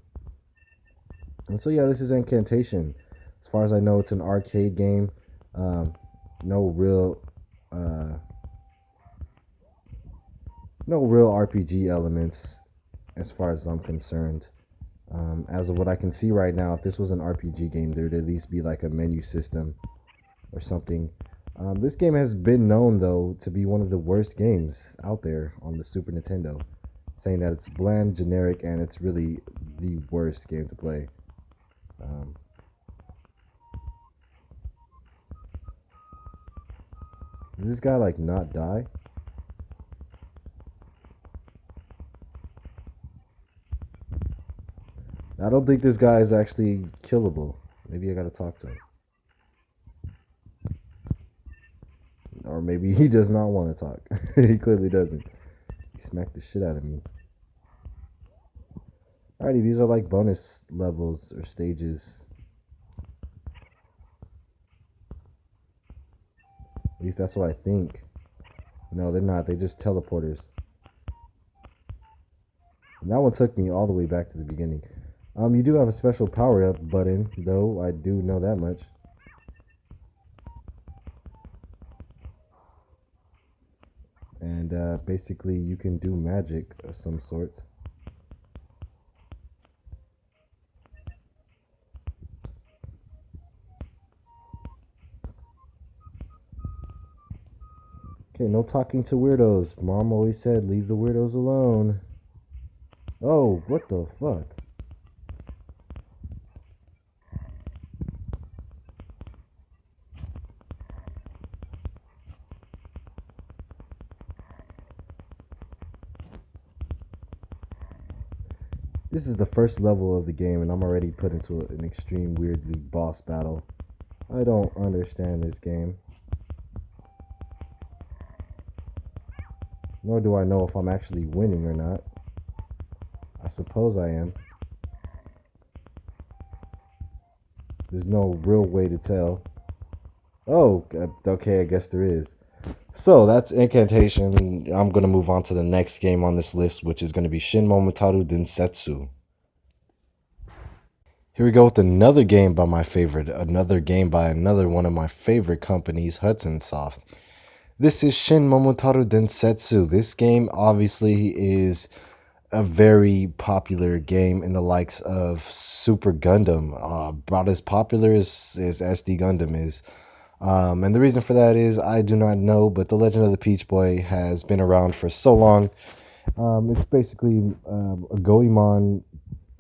and so yeah, this is Incantation. As far as I know, it's an arcade game. Um, no real uh, no real RPG elements as far as I'm concerned. As of what I can see right now, if this was an RPG game, there'd at least be like a menu system or something. This game has been known, though, to be one of the worst games out there on the Super Nintendo, saying that it's bland, generic, and it's really the worst game to play. Um, does this guy like not die? I don't think this guy is actually killable. Maybe I gotta talk to him. Or maybe he does not want to talk. He clearly doesn't. He smacked the shit out of me. Alrighty, these are like bonus levels or stages. At least that's what I think. No, they're not. They're just teleporters. And that one took me all the way back to the beginning. You do have a special power up button, though. I do know that much. And basically, you can do magic of some sorts. Okay, no talking to weirdos. Mom always said, leave the weirdos alone. Oh, what the fuck? This is the first level of the game, and I'm already put into an extreme weirdly boss battle. I don't understand this game. Nor do I know if I'm actually winning or not. I suppose I am. There's no real way to tell. Oh, okay, I guess there is. So that's Incantation. I'm going to move on to the next game on this list, which is going to be Shin Momotaro Densetsu. Here we go with another game by my favorite, another game by another one of my favorite companies, Hudson Soft. This is Shin Momotaro Densetsu. This game obviously is a very popular game in the likes of Super Gundam, about as popular as SD Gundam is. And the reason for that is I do not know, but The Legend of the Peach Boy has been around for so long. It's basically a Goemon.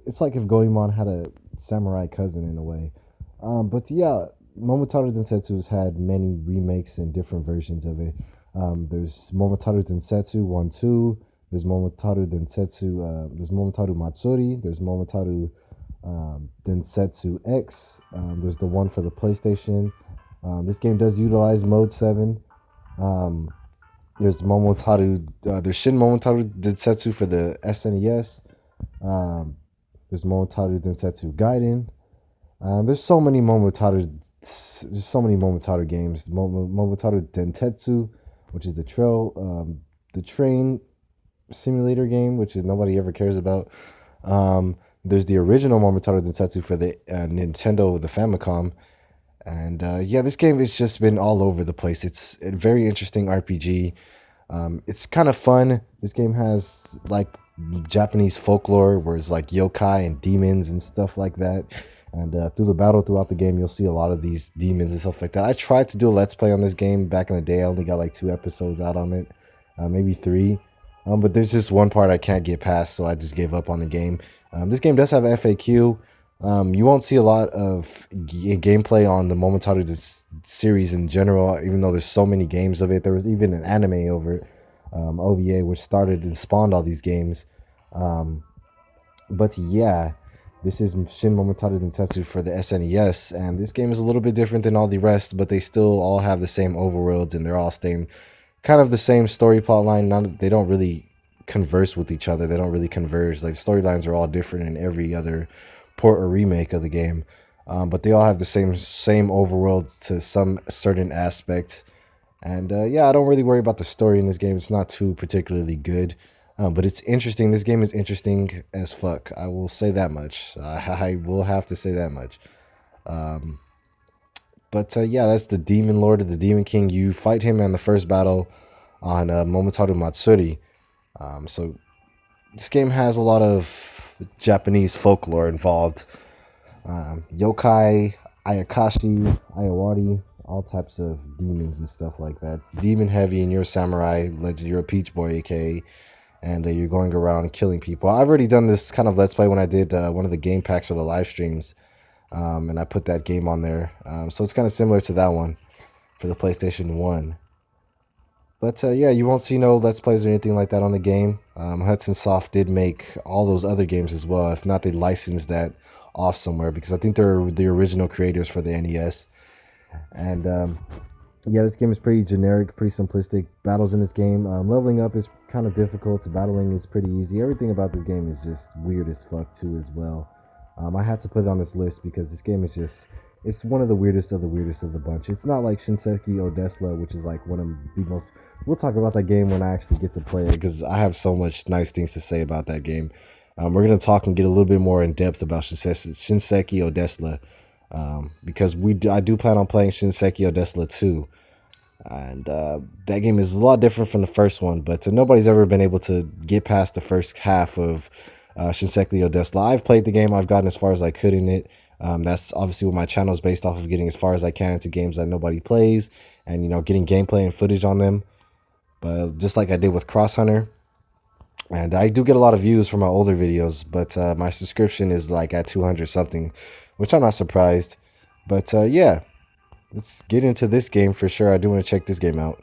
It's like if Goemon had a samurai cousin in a way. But yeah, Momotaro Densetsu has had many remakes and different versions of it. There's Momotaro Densetsu 1 2. There's Momotaro Densetsu. There's Momotaro Matsuri. There's Momotaro Densetsu X. There's the one for the PlayStation. This game does utilize Mode 7. There's there's Shin Momotaro Densetsu for the SNES. There's Momotaro Densetsu Gaiden. There's so many Momotaro games. Momotaro Dentetsu, which is the train simulator game, which is nobody ever cares about. There's the original Momotaro Densetsu for the Nintendo, the Famicom. And yeah, this game has just been all over the place. It's a very interesting RPG. It's kind of fun. This game has like Japanese folklore, where it's like yokai and demons and stuff like that. And through the battle throughout the game, you'll see a lot of these demons and stuff like that. I tried to do a let's play on this game back in the day. I only got like 2 episodes out on it, maybe 3. But there's just one part I can't get past, so I just gave up on the game. This game does have an FAQ. You won't see a lot of gameplay on the Momotaro series in general, even though there's so many games of it. There was even an anime over it, OVA, which started and spawned all these games. But yeah, this is Shin Momotaro Densetsu for the SNES, and this game is a little bit different than all the rest, but they still all have the same overworlds, and they're all kind of the same story plot line. They don't really converse with each other. They don't really converge. Like, storylines are all different in every other port or remake of the game, but they all have the same overworld to some certain aspect. And yeah, I don't really worry about the story in this game. It's not too particularly good, but it's interesting. This game is interesting as fuck. I will say that much. I will have to say that much. But yeah, that's the Demon Lord of the Demon King. You fight him in the first battle on Momotaro Matsuri. So this game has a lot of Japanese folklore involved. Yokai, Ayakashi, Ayawari, all types of demons and stuff like that. It's demon heavy, and you're a samurai, you're a peach boy, aka, and you're going around killing people. I've already done this kind of let's play when I did one of the game packs for the live streams, and I put that game on there. So it's kind of similar to that one for the PlayStation 1. But yeah, you won't see no let's plays or anything like that on the game. Hudson Soft did make all those other games as well. If not, they licensed that off somewhere, because I think they're the original creators for the NES. And yeah, this game is pretty generic, pretty simplistic. Battles in this game, leveling up is kind of difficult. Battling is pretty easy. Everything about this game is just weird as fuck too as well. I had to put it on this list because this game is just, it's one of the weirdest of the bunch. It's not like Shinseki Odesla, which is like one of the most... We'll talk about that game when I actually get to play it, because I have so much nice things to say about that game. We're going to talk and get a little bit more in depth about Shinseki Odesla, because I do plan on playing Shinseki Odesla 2. And that game is a lot different from the first one, but nobody's ever been able to get past the first half of Shinseki Odesla. I've played the game. I've gotten as far as I could in it. That's obviously what my channel is based off of, getting as far as I can into games that nobody plays, and, you know, getting gameplay and footage on them. But just like I did with Cross Hunter. And I do get a lot of views from my older videos, but my subscription is like at 200 something, which I'm not surprised. But yeah, let's get into this game for sure. I do want to check this game out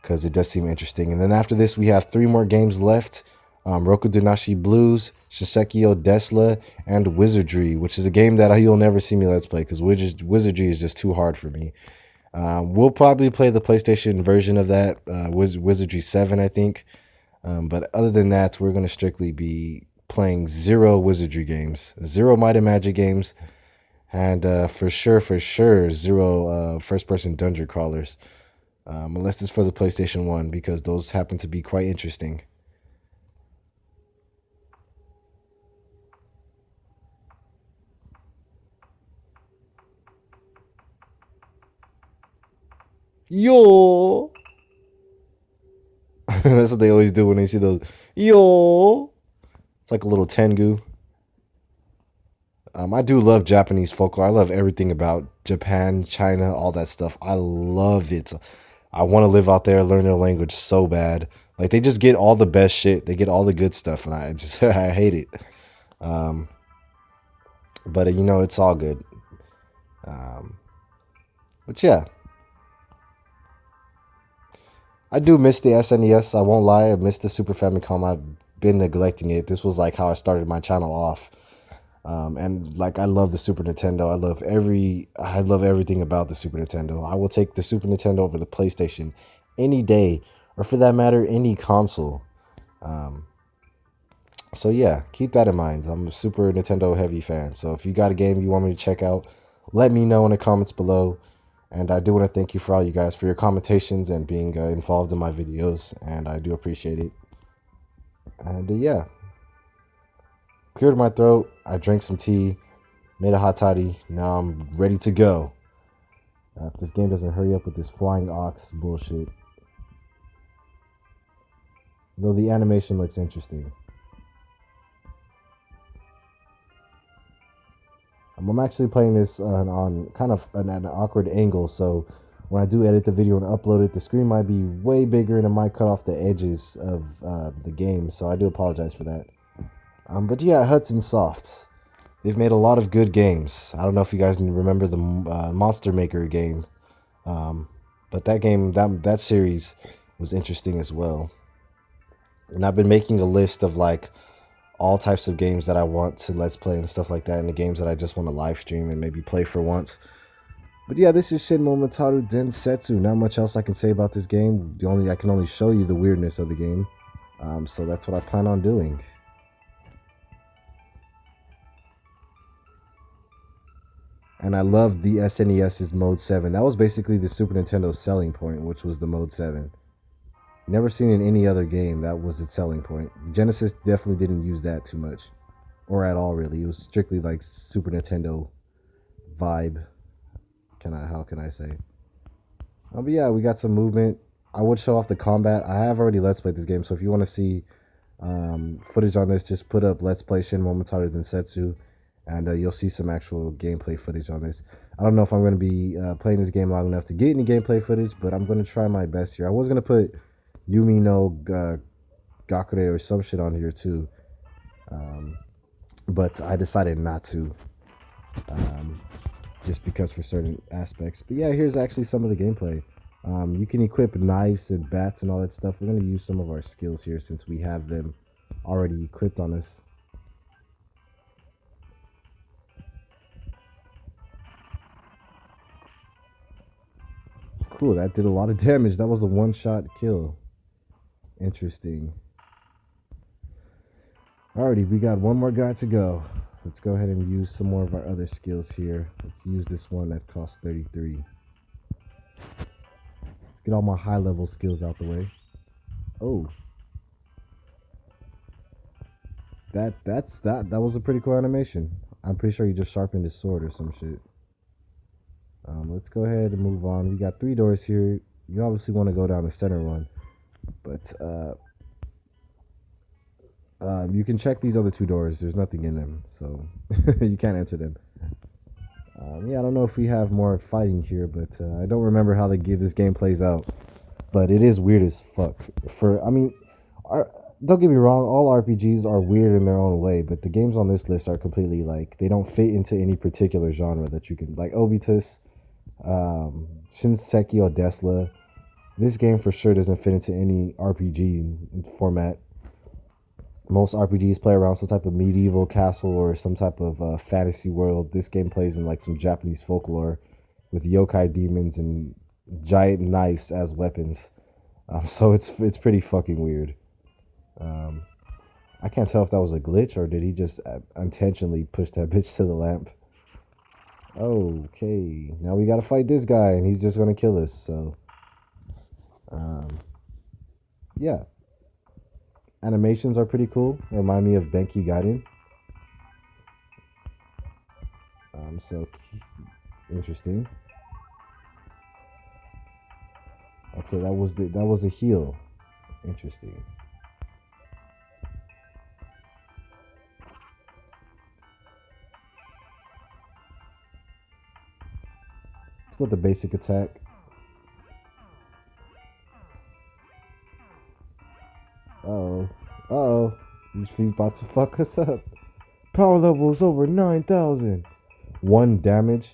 because it does seem interesting. And then after this, we have 3 more games left. Rokudenashi Blues, Shinseki Odesla, and Wizardry, which is a game that you'll never see me let's play because Wizardry is just too hard for me. We'll probably play the PlayStation version of that, Wizardry 7, I think. But other than that, we're going to strictly be playing 0 Wizardry games, 0 Might and Magic games, and for sure, 0 first-person dungeon crawlers, unless it's for the PlayStation 1, because those happen to be quite interesting. Yo! That's what they always do when they see those. Yo! It's like a little Tengu. I do love Japanese folklore. I love everything about Japan, China, all that stuff. I love it. I want to live out there, learn their language so bad. Like, they just get all the best shit. They get all the good stuff, and I just I hate it. But you know, it's all good. But yeah, I do miss the SNES. I won't lie. I miss the Super Famicom. I've been neglecting it. This was like how I started my channel off. And like, I love the Super Nintendo. I love everything about the Super Nintendo. I will take the Super Nintendo over the PlayStation any day, or for that matter, any console. So yeah, keep that in mind. I'm a Super Nintendo heavy fan. So if you got a game you want me to check out, let me know in the comments below. And I do want to thank you for all you guys for your commentations and being involved in my videos. And I do appreciate it. And yeah, cleared my throat. I drank some tea, made a hot toddy. Now I'm ready to go. If this game doesn't hurry up with this flying ox bullshit. Though the animation looks interesting. I'm actually playing this on kind of an awkward angle, so when I do edit the video and upload it, the screen might be way bigger and it might cut off the edges of the game, so I do apologize for that. But yeah, Hudson Soft. They've made a lot of good games. I don't know if you guys remember the Monster Maker game, but that game, that series was interesting as well. And I've been making a list of like all types of games that I want to let's play and stuff like that, and the games that I just want to live stream and maybe play for once. But yeah, this is Shin Momentaru Densetsu. Not much else I can say about this game. I can only show you the weirdness of the game. So that's what I plan on doing. And I love the SNES's Mode 7. That was basically the Super Nintendo's selling point, which was the Mode 7. Never seen in any other game that was its selling point. Genesis definitely didn't use that too much. Or at all, really. It was strictly like Super Nintendo vibe. How can I say? But yeah, we got some movement. I would show off the combat. I have already Let's Played this game, so if you want to see footage on this, just put up Let's Play Shin Momentaru Densetsu, and you'll see some actual gameplay footage on this. I don't know if I'm going to be playing this game long enough to get any gameplay footage, but I'm going to try my best here. I was going to put Yumi no Gakure or some shit on here too, but I decided not to, just because for certain aspects. But yeah, here's actually some of the gameplay. You can equip knives and bats and all that stuff. We're going to use some of our skills here since we have them already equipped on us. Cool, that did a lot of damage. That was a one-shot kill. Interesting. Alrighty, we got one more guy to go. Let's go ahead and use some more of our other skills here. Let's use this one that costs 33. Let's get all my high-level skills out the way. Oh. That was a pretty cool animation. I'm pretty sure he just sharpened his sword or some shit. Let's go ahead and move on. We got 3 doors here. You obviously want to go down the center one, but you can check these other 2 doors. There's nothing in them, so you can't enter them. Yeah, I don't know if we have more fighting here, but I don't remember how this game plays out. But it is weird as fuck. Don't get me wrong, all RPGs are weird in their own way, but the games on this list are completely like, they don't fit into any particular genre that you can, like Obitus, Shinseki or Desla. This game for sure doesn't fit into any RPG format. Most RPGs play around some type of medieval castle or some type of fantasy world. This game plays in like some Japanese folklore with yokai demons and giant knives as weapons. So it's pretty fucking weird. I can't tell if that was a glitch or did he just intentionally push that bitch to the lamp. Okay, now we gotta fight this guy and he's just gonna kill us, so yeah. Animations are pretty cool. Remind me of Benki Gaiden. So interesting. Okay, that was a heal. Interesting. Let's go with the basic attack. Uh-oh. He's about to fuck us up. Power level is over 9,000. 1 damage?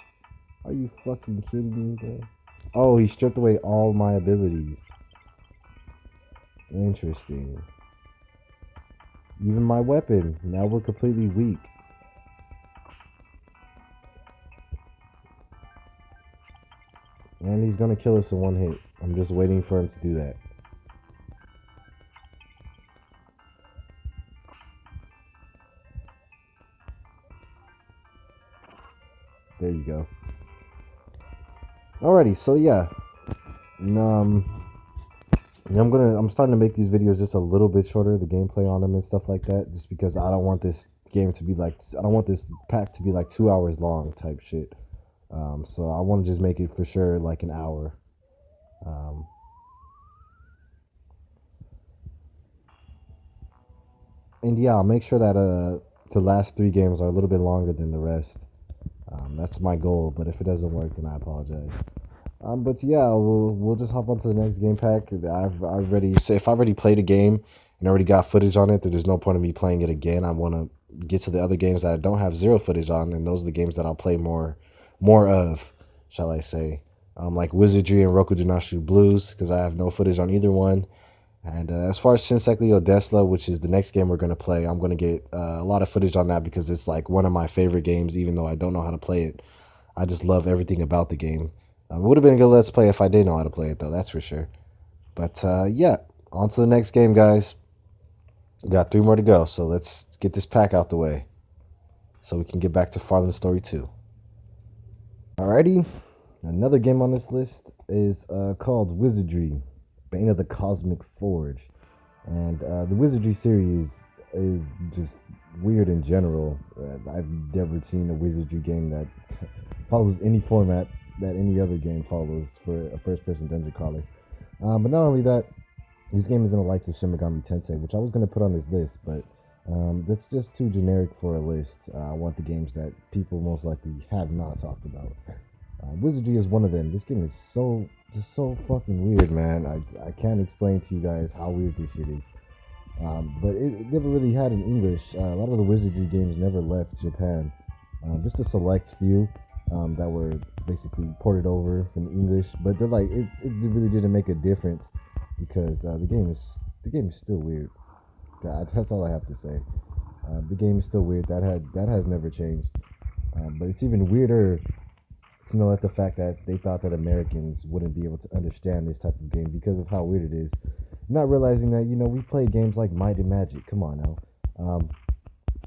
Are you fucking kidding me, bro? Oh, he stripped away all my abilities. Interesting. Even my weapon. Now we're completely weak. And he's gonna kill us in 1 hit. I'm just waiting for him to do that. There you go. Alrighty, so yeah. I'm starting to make these videos just a little bit shorter, the gameplay on them and stuff like that, just because I don't want this game to be like, I don't want this pack to be like 2 hours long type shit. So I want to just make it for sure like an hour. Um, and yeah, I'll make sure that the last three games are a little bit longer than the rest. That's my goal, but if it doesn't work, then I apologize. But yeah, we'll just hop on to the next game pack. I've already say if I already played a game and already got footage on it, then there's no point in me playing it again. I want to get to the other games that I don't have zero footage on, and those are the games that I'll play more of, shall I say? Like Wizardry and Roku Denashu Blues, because I have no footage on either one. And as far as Shinsekli Odesla, which is the next game we're going to play, I'm going to get a lot of footage on that because it's like one of my favorite games, even though I don't know how to play it. I just love everything about the game. It would have been a good let's play if I did know how to play it, though, that's for sure. But yeah, on to the next game, guys. We got three more to go, so let's get this pack out the way so we can get back to Farland Story 2. Alrighty, another game on this list is called Wizardry, Bane of the Cosmic Forge. And the Wizardry series is just weird in general. I've never seen a Wizardry game that follows any format that any other game follows for a first-person dungeon crawler. But not only that, this game is in the likes of Shin Megami Tensei, which I was going to put on this list, but that's just too generic for a list. I want the games that people most likely have not talked about. Wizardry is one of them. This game is so fucking weird, man. I can't explain to you guys how weird this shit is. But it never really had in English. A lot of the Wizardry games never left Japan. Just a select few that were basically ported over from English. But they're like it really didn't make a difference because the game is still weird. That's all I have to say. The game is still weird. That has never changed. But it's even weirder to know that the fact that they thought that Americans wouldn't be able to understand this type of game because of how weird it is. Not realizing that, we play games like Might and Magic. Come on now.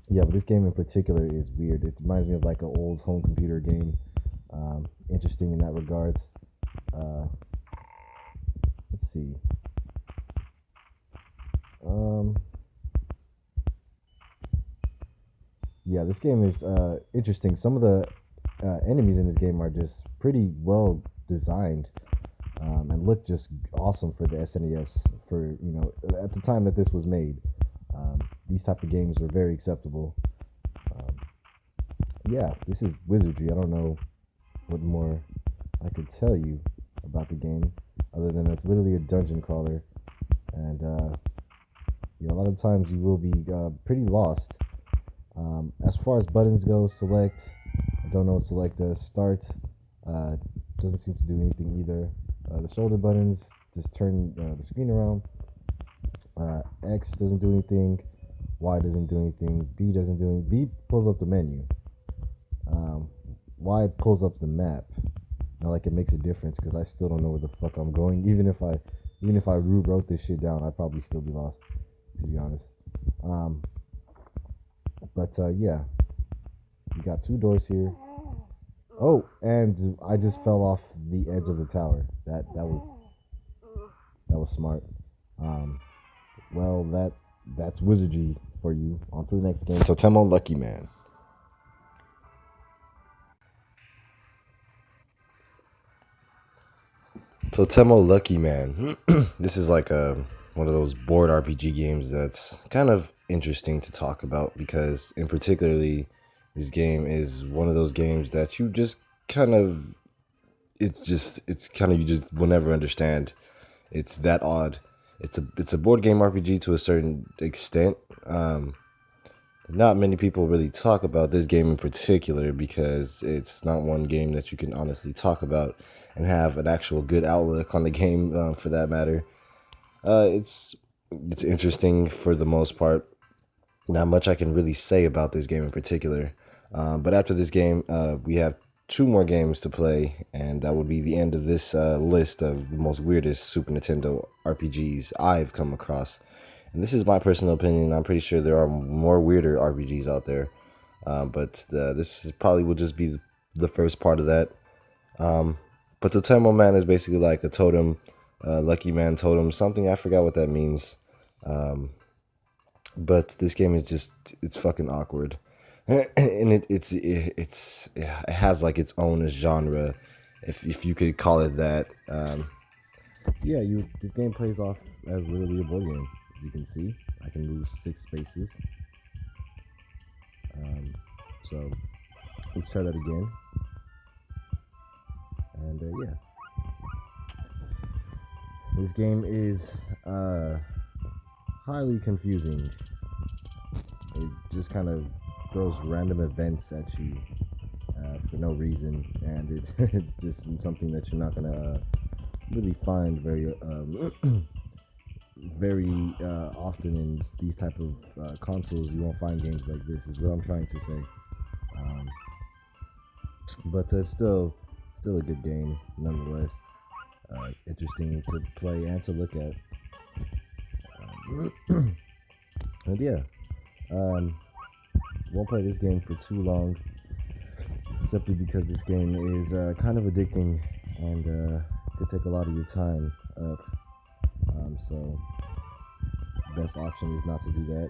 Yeah, but this game in particular is weird. It reminds me of like an old home computer game. Interesting in that regard. Let's see. Yeah, this game is interesting. Some of the enemies in this game are just pretty well designed and look just awesome for the SNES. For at the time that this was made, these type of games were very acceptable. Um, yeah, this is Wizardry. I don't know what more I could tell you about the game other than it's literally a dungeon crawler, and a lot of times you will be pretty lost. As far as buttons go, select. I don't know what select does. Start doesn't seem to do anything either. The shoulder buttons just turn the screen around. X doesn't do anything. Y doesn't do anything. B doesn't do anything. B pulls up the menu. Y pulls up the map. Not like it makes a difference because I still don't know where the fuck I'm going. Even if I rewrote this shit down, I'd probably still be lost, to be honest. But yeah, we got two doors here. Oh, and I just fell off the edge of the tower. That was smart. Well, that's Wizardry for you. On to the next game. Totemo Lucky Man. Totemo Lucky Man. This is like one of those board RPG games that's kind of interesting to talk about because, in particularly, this game is one of those games that you just kind of, you just will never understand. It's that odd. It's a board game RPG to a certain extent. Not many people really talk about this game in particular because it's not one game that you can honestly talk about and have an actual good outlook on the game, for that matter. It's interesting for the most part. Not much I can really say about this game in particular. But after this game, we have two more games to play, and that will be the end of this list of the most weirdest Super Nintendo RPGs I've come across. And this is my personal opinion. I'm pretty sure there are more weirder RPGs out there. But this probably will just be the first part of that. But the Totemo Man is basically like a totem, Lucky Man totem, something. I forgot what that means. But this game is it's fucking awkward. and it has like its own genre, if you could call it that. Yeah, this game plays off as literally a board game. As you can see, I can move 6 spaces. So let's try that again. And yeah, this game is highly confusing. It just kind of throws random events at you for no reason, and it's just something that you're not gonna really find very often in these type of consoles. You won't find games like this. Is what I'm trying to say. But still a good game nonetheless. It's interesting to play and to look at. And yeah, won't play this game for too long, simply because this game is kind of addicting and could take a lot of your time up. So best option is not to do that.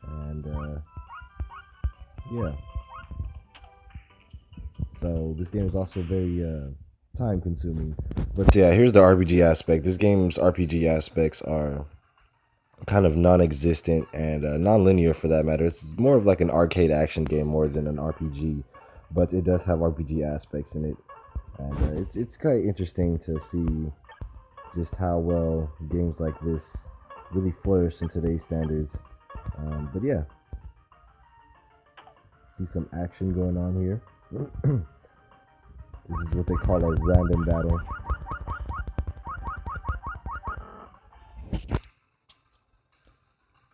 And yeah, so this game is also very time consuming. But yeah, here's the RPG aspect. This game's RPG aspects are kind of non-existent and non-linear for that matter. It's more of like an arcade action game more than an RPG, but it does have RPG aspects in it, and it's quite interesting to see just how well games like this really flourish in today's standards. But yeah, see some action going on here. This is what they call a random battle.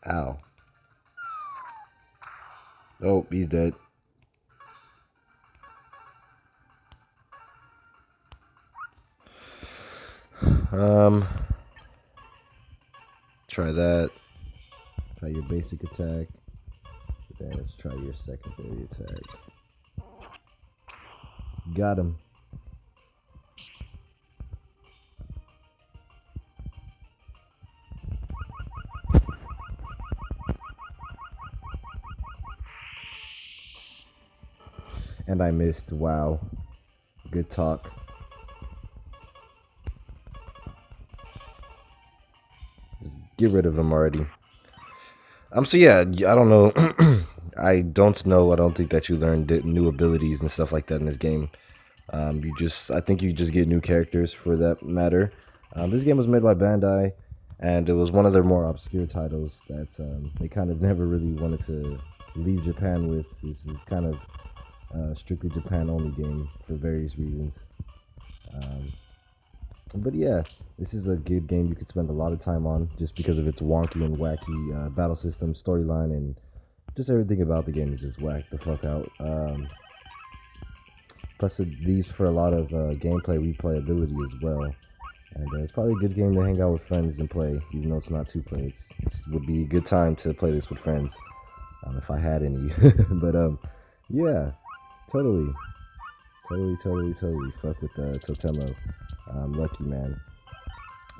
Ow. Oh, he's dead. Try that. Try your basic attack. Then let's try your secondary attack. Got him. And I missed. Wow. Good talk. Just get rid of him already. So yeah, I don't know. I don't know. I don't think that you learned new abilities and stuff like that in this game. I think you just get new characters for that matter. This game was made by Bandai, and it was one of their more obscure titles that they kind of never really wanted to leave Japan with. This is kind of strictly Japan only game for various reasons. But yeah, this is a good game you could spend a lot of time on just because of its wonky and wacky battle system, storyline, and just everything about the game is just whacked the fuck out. Plus, it leaves for a lot of gameplay replayability as well. And it's probably a good game to hang out with friends and play, even though it's not to play. It would be a good time to play this with friends, if I had any. But yeah, totally. Fuck with Totemo. Lucky man.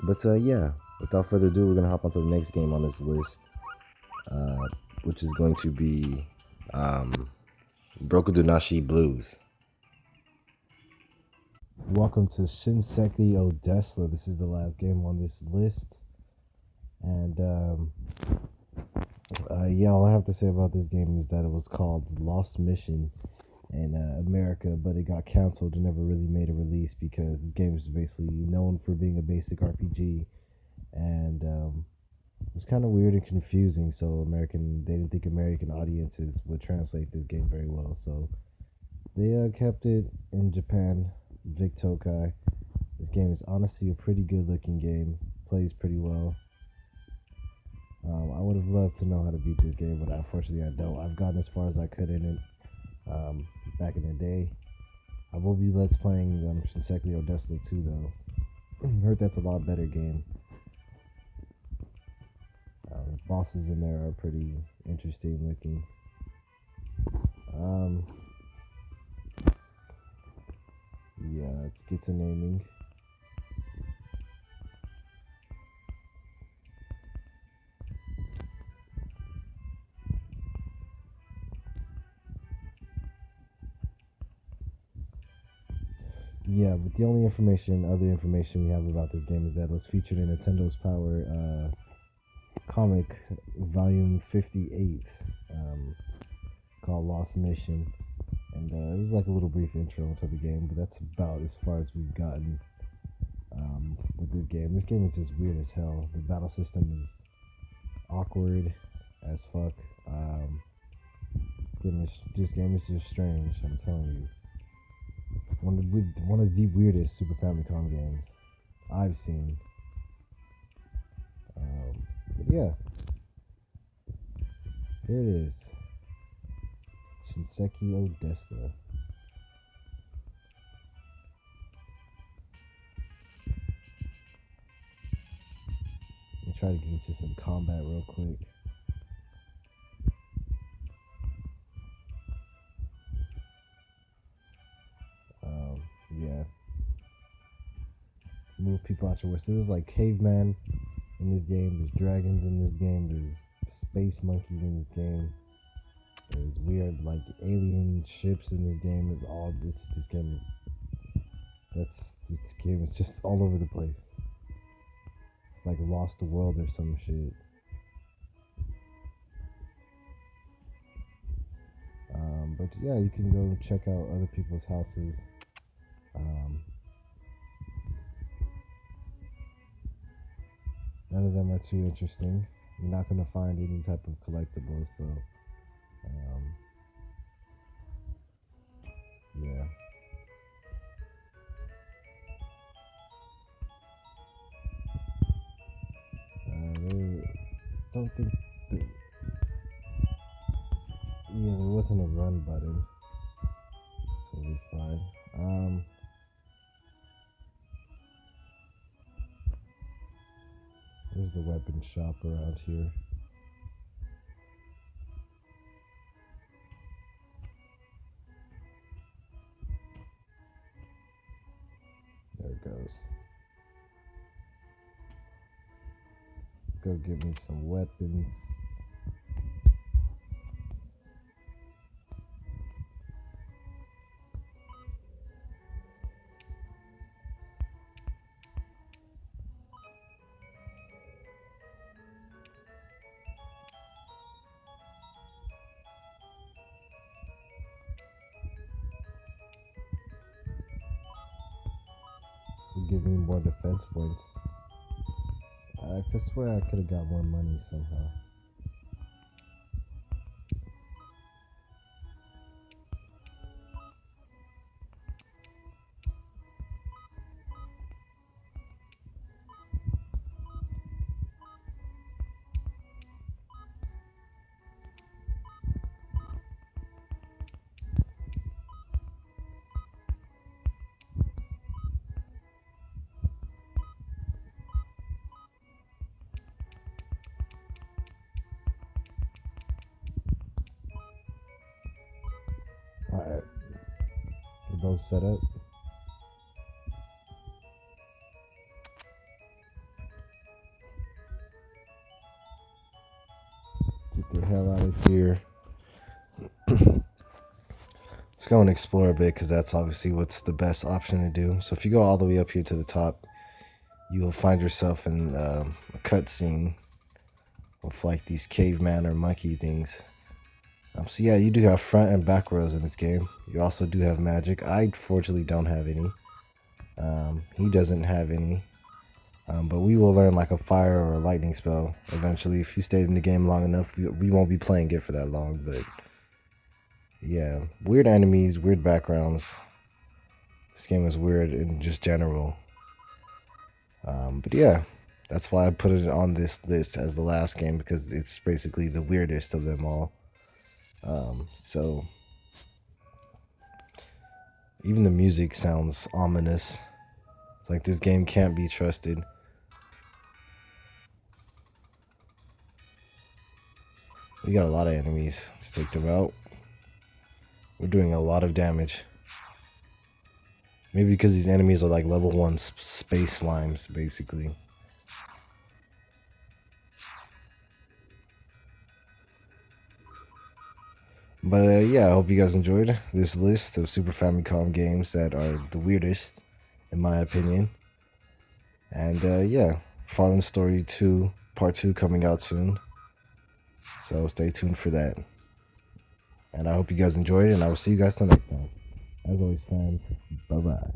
But yeah, without further ado, we're gonna hop onto the next game on this list, which is going to be Brokudonashi Blues. Welcome to Shinseki Odessa. This is the last game on this list. And yeah, all I have to say about this game is that it was called Lost Mission in America, but it got canceled and never really made a release because this game is basically known for being a basic RPG. And it was kind of weird and confusing, so they didn't think American audiences would translate this game very well. So they kept it in Japan. Vic Tokai. This game is honestly a pretty good looking game. Plays pretty well. I would have loved to know how to beat this game, but unfortunately I don't. I've gotten as far as I could in it back in the day. I will be Let's playing Shinseki Odessa 2 though. Heard that's a lot better game. The bosses in there are pretty interesting looking. Yeah, let's get to naming. Yeah, but the only other information we have about this game is that it was featured in Nintendo's Power comic, volume 58, called Lost Mission. And it was like a little brief intro into the game, but that's about as far as we've gotten with this game. This game is just weird as hell. The battle system is awkward as fuck. This game is just strange. I'm telling you, one of the weirdest Super Famicom games I've seen. But yeah, here it is. Shinseki Odessa. I'll try to get into some combat real quick. Yeah. Move people out your way. So there's like caveman in this game. There's dragons in this game. There's space monkeys in this game. There's weird like alien ships in this game. It's all this game. This game is just all over the place. It's like Lost the World or some shit. But yeah, you can go check out other people's houses. None of them are too interesting. You're not going to find any type of collectibles, so yeah. Don't think. Yeah, there wasn't a run button. Totally fine. Where's the weapon shop around here? There it goes. Go get me some weapons. Give me more defense points. I could swear I could have got more money somehow. Alright. We're both set up. Get the hell out of here. Let's go and explore a bit, because that's obviously what's the best option to do. So if you go all the way up here to the top, you will find yourself in a cutscene with like these caveman or monkey things. So yeah, you do have front and back rows in this game. You also do have magic. I fortunately don't have any. He doesn't have any. But we will learn like a fire or a lightning spell eventually. If you stayed in the game long enough, we won't be playing it for that long. But yeah, weird enemies, weird backgrounds. This game is weird in just general. But yeah, that's why I put it on this list as the last game, because it's basically the weirdest of them all. So even the music sounds ominous. It's like this game can't be trusted. We got a lot of enemies. Let's take them out. We're doing a lot of damage. Maybe because these enemies are like level 1 space slimes, basically. But yeah, I hope you guys enjoyed this list of Super Famicom games that are the weirdest. in my opinion. And yeah, Fallen Story 2, Part 2 coming out soon. So stay tuned for that. And I hope you guys enjoyed it, and I will see you guys till next time. As always, fans, bye-bye.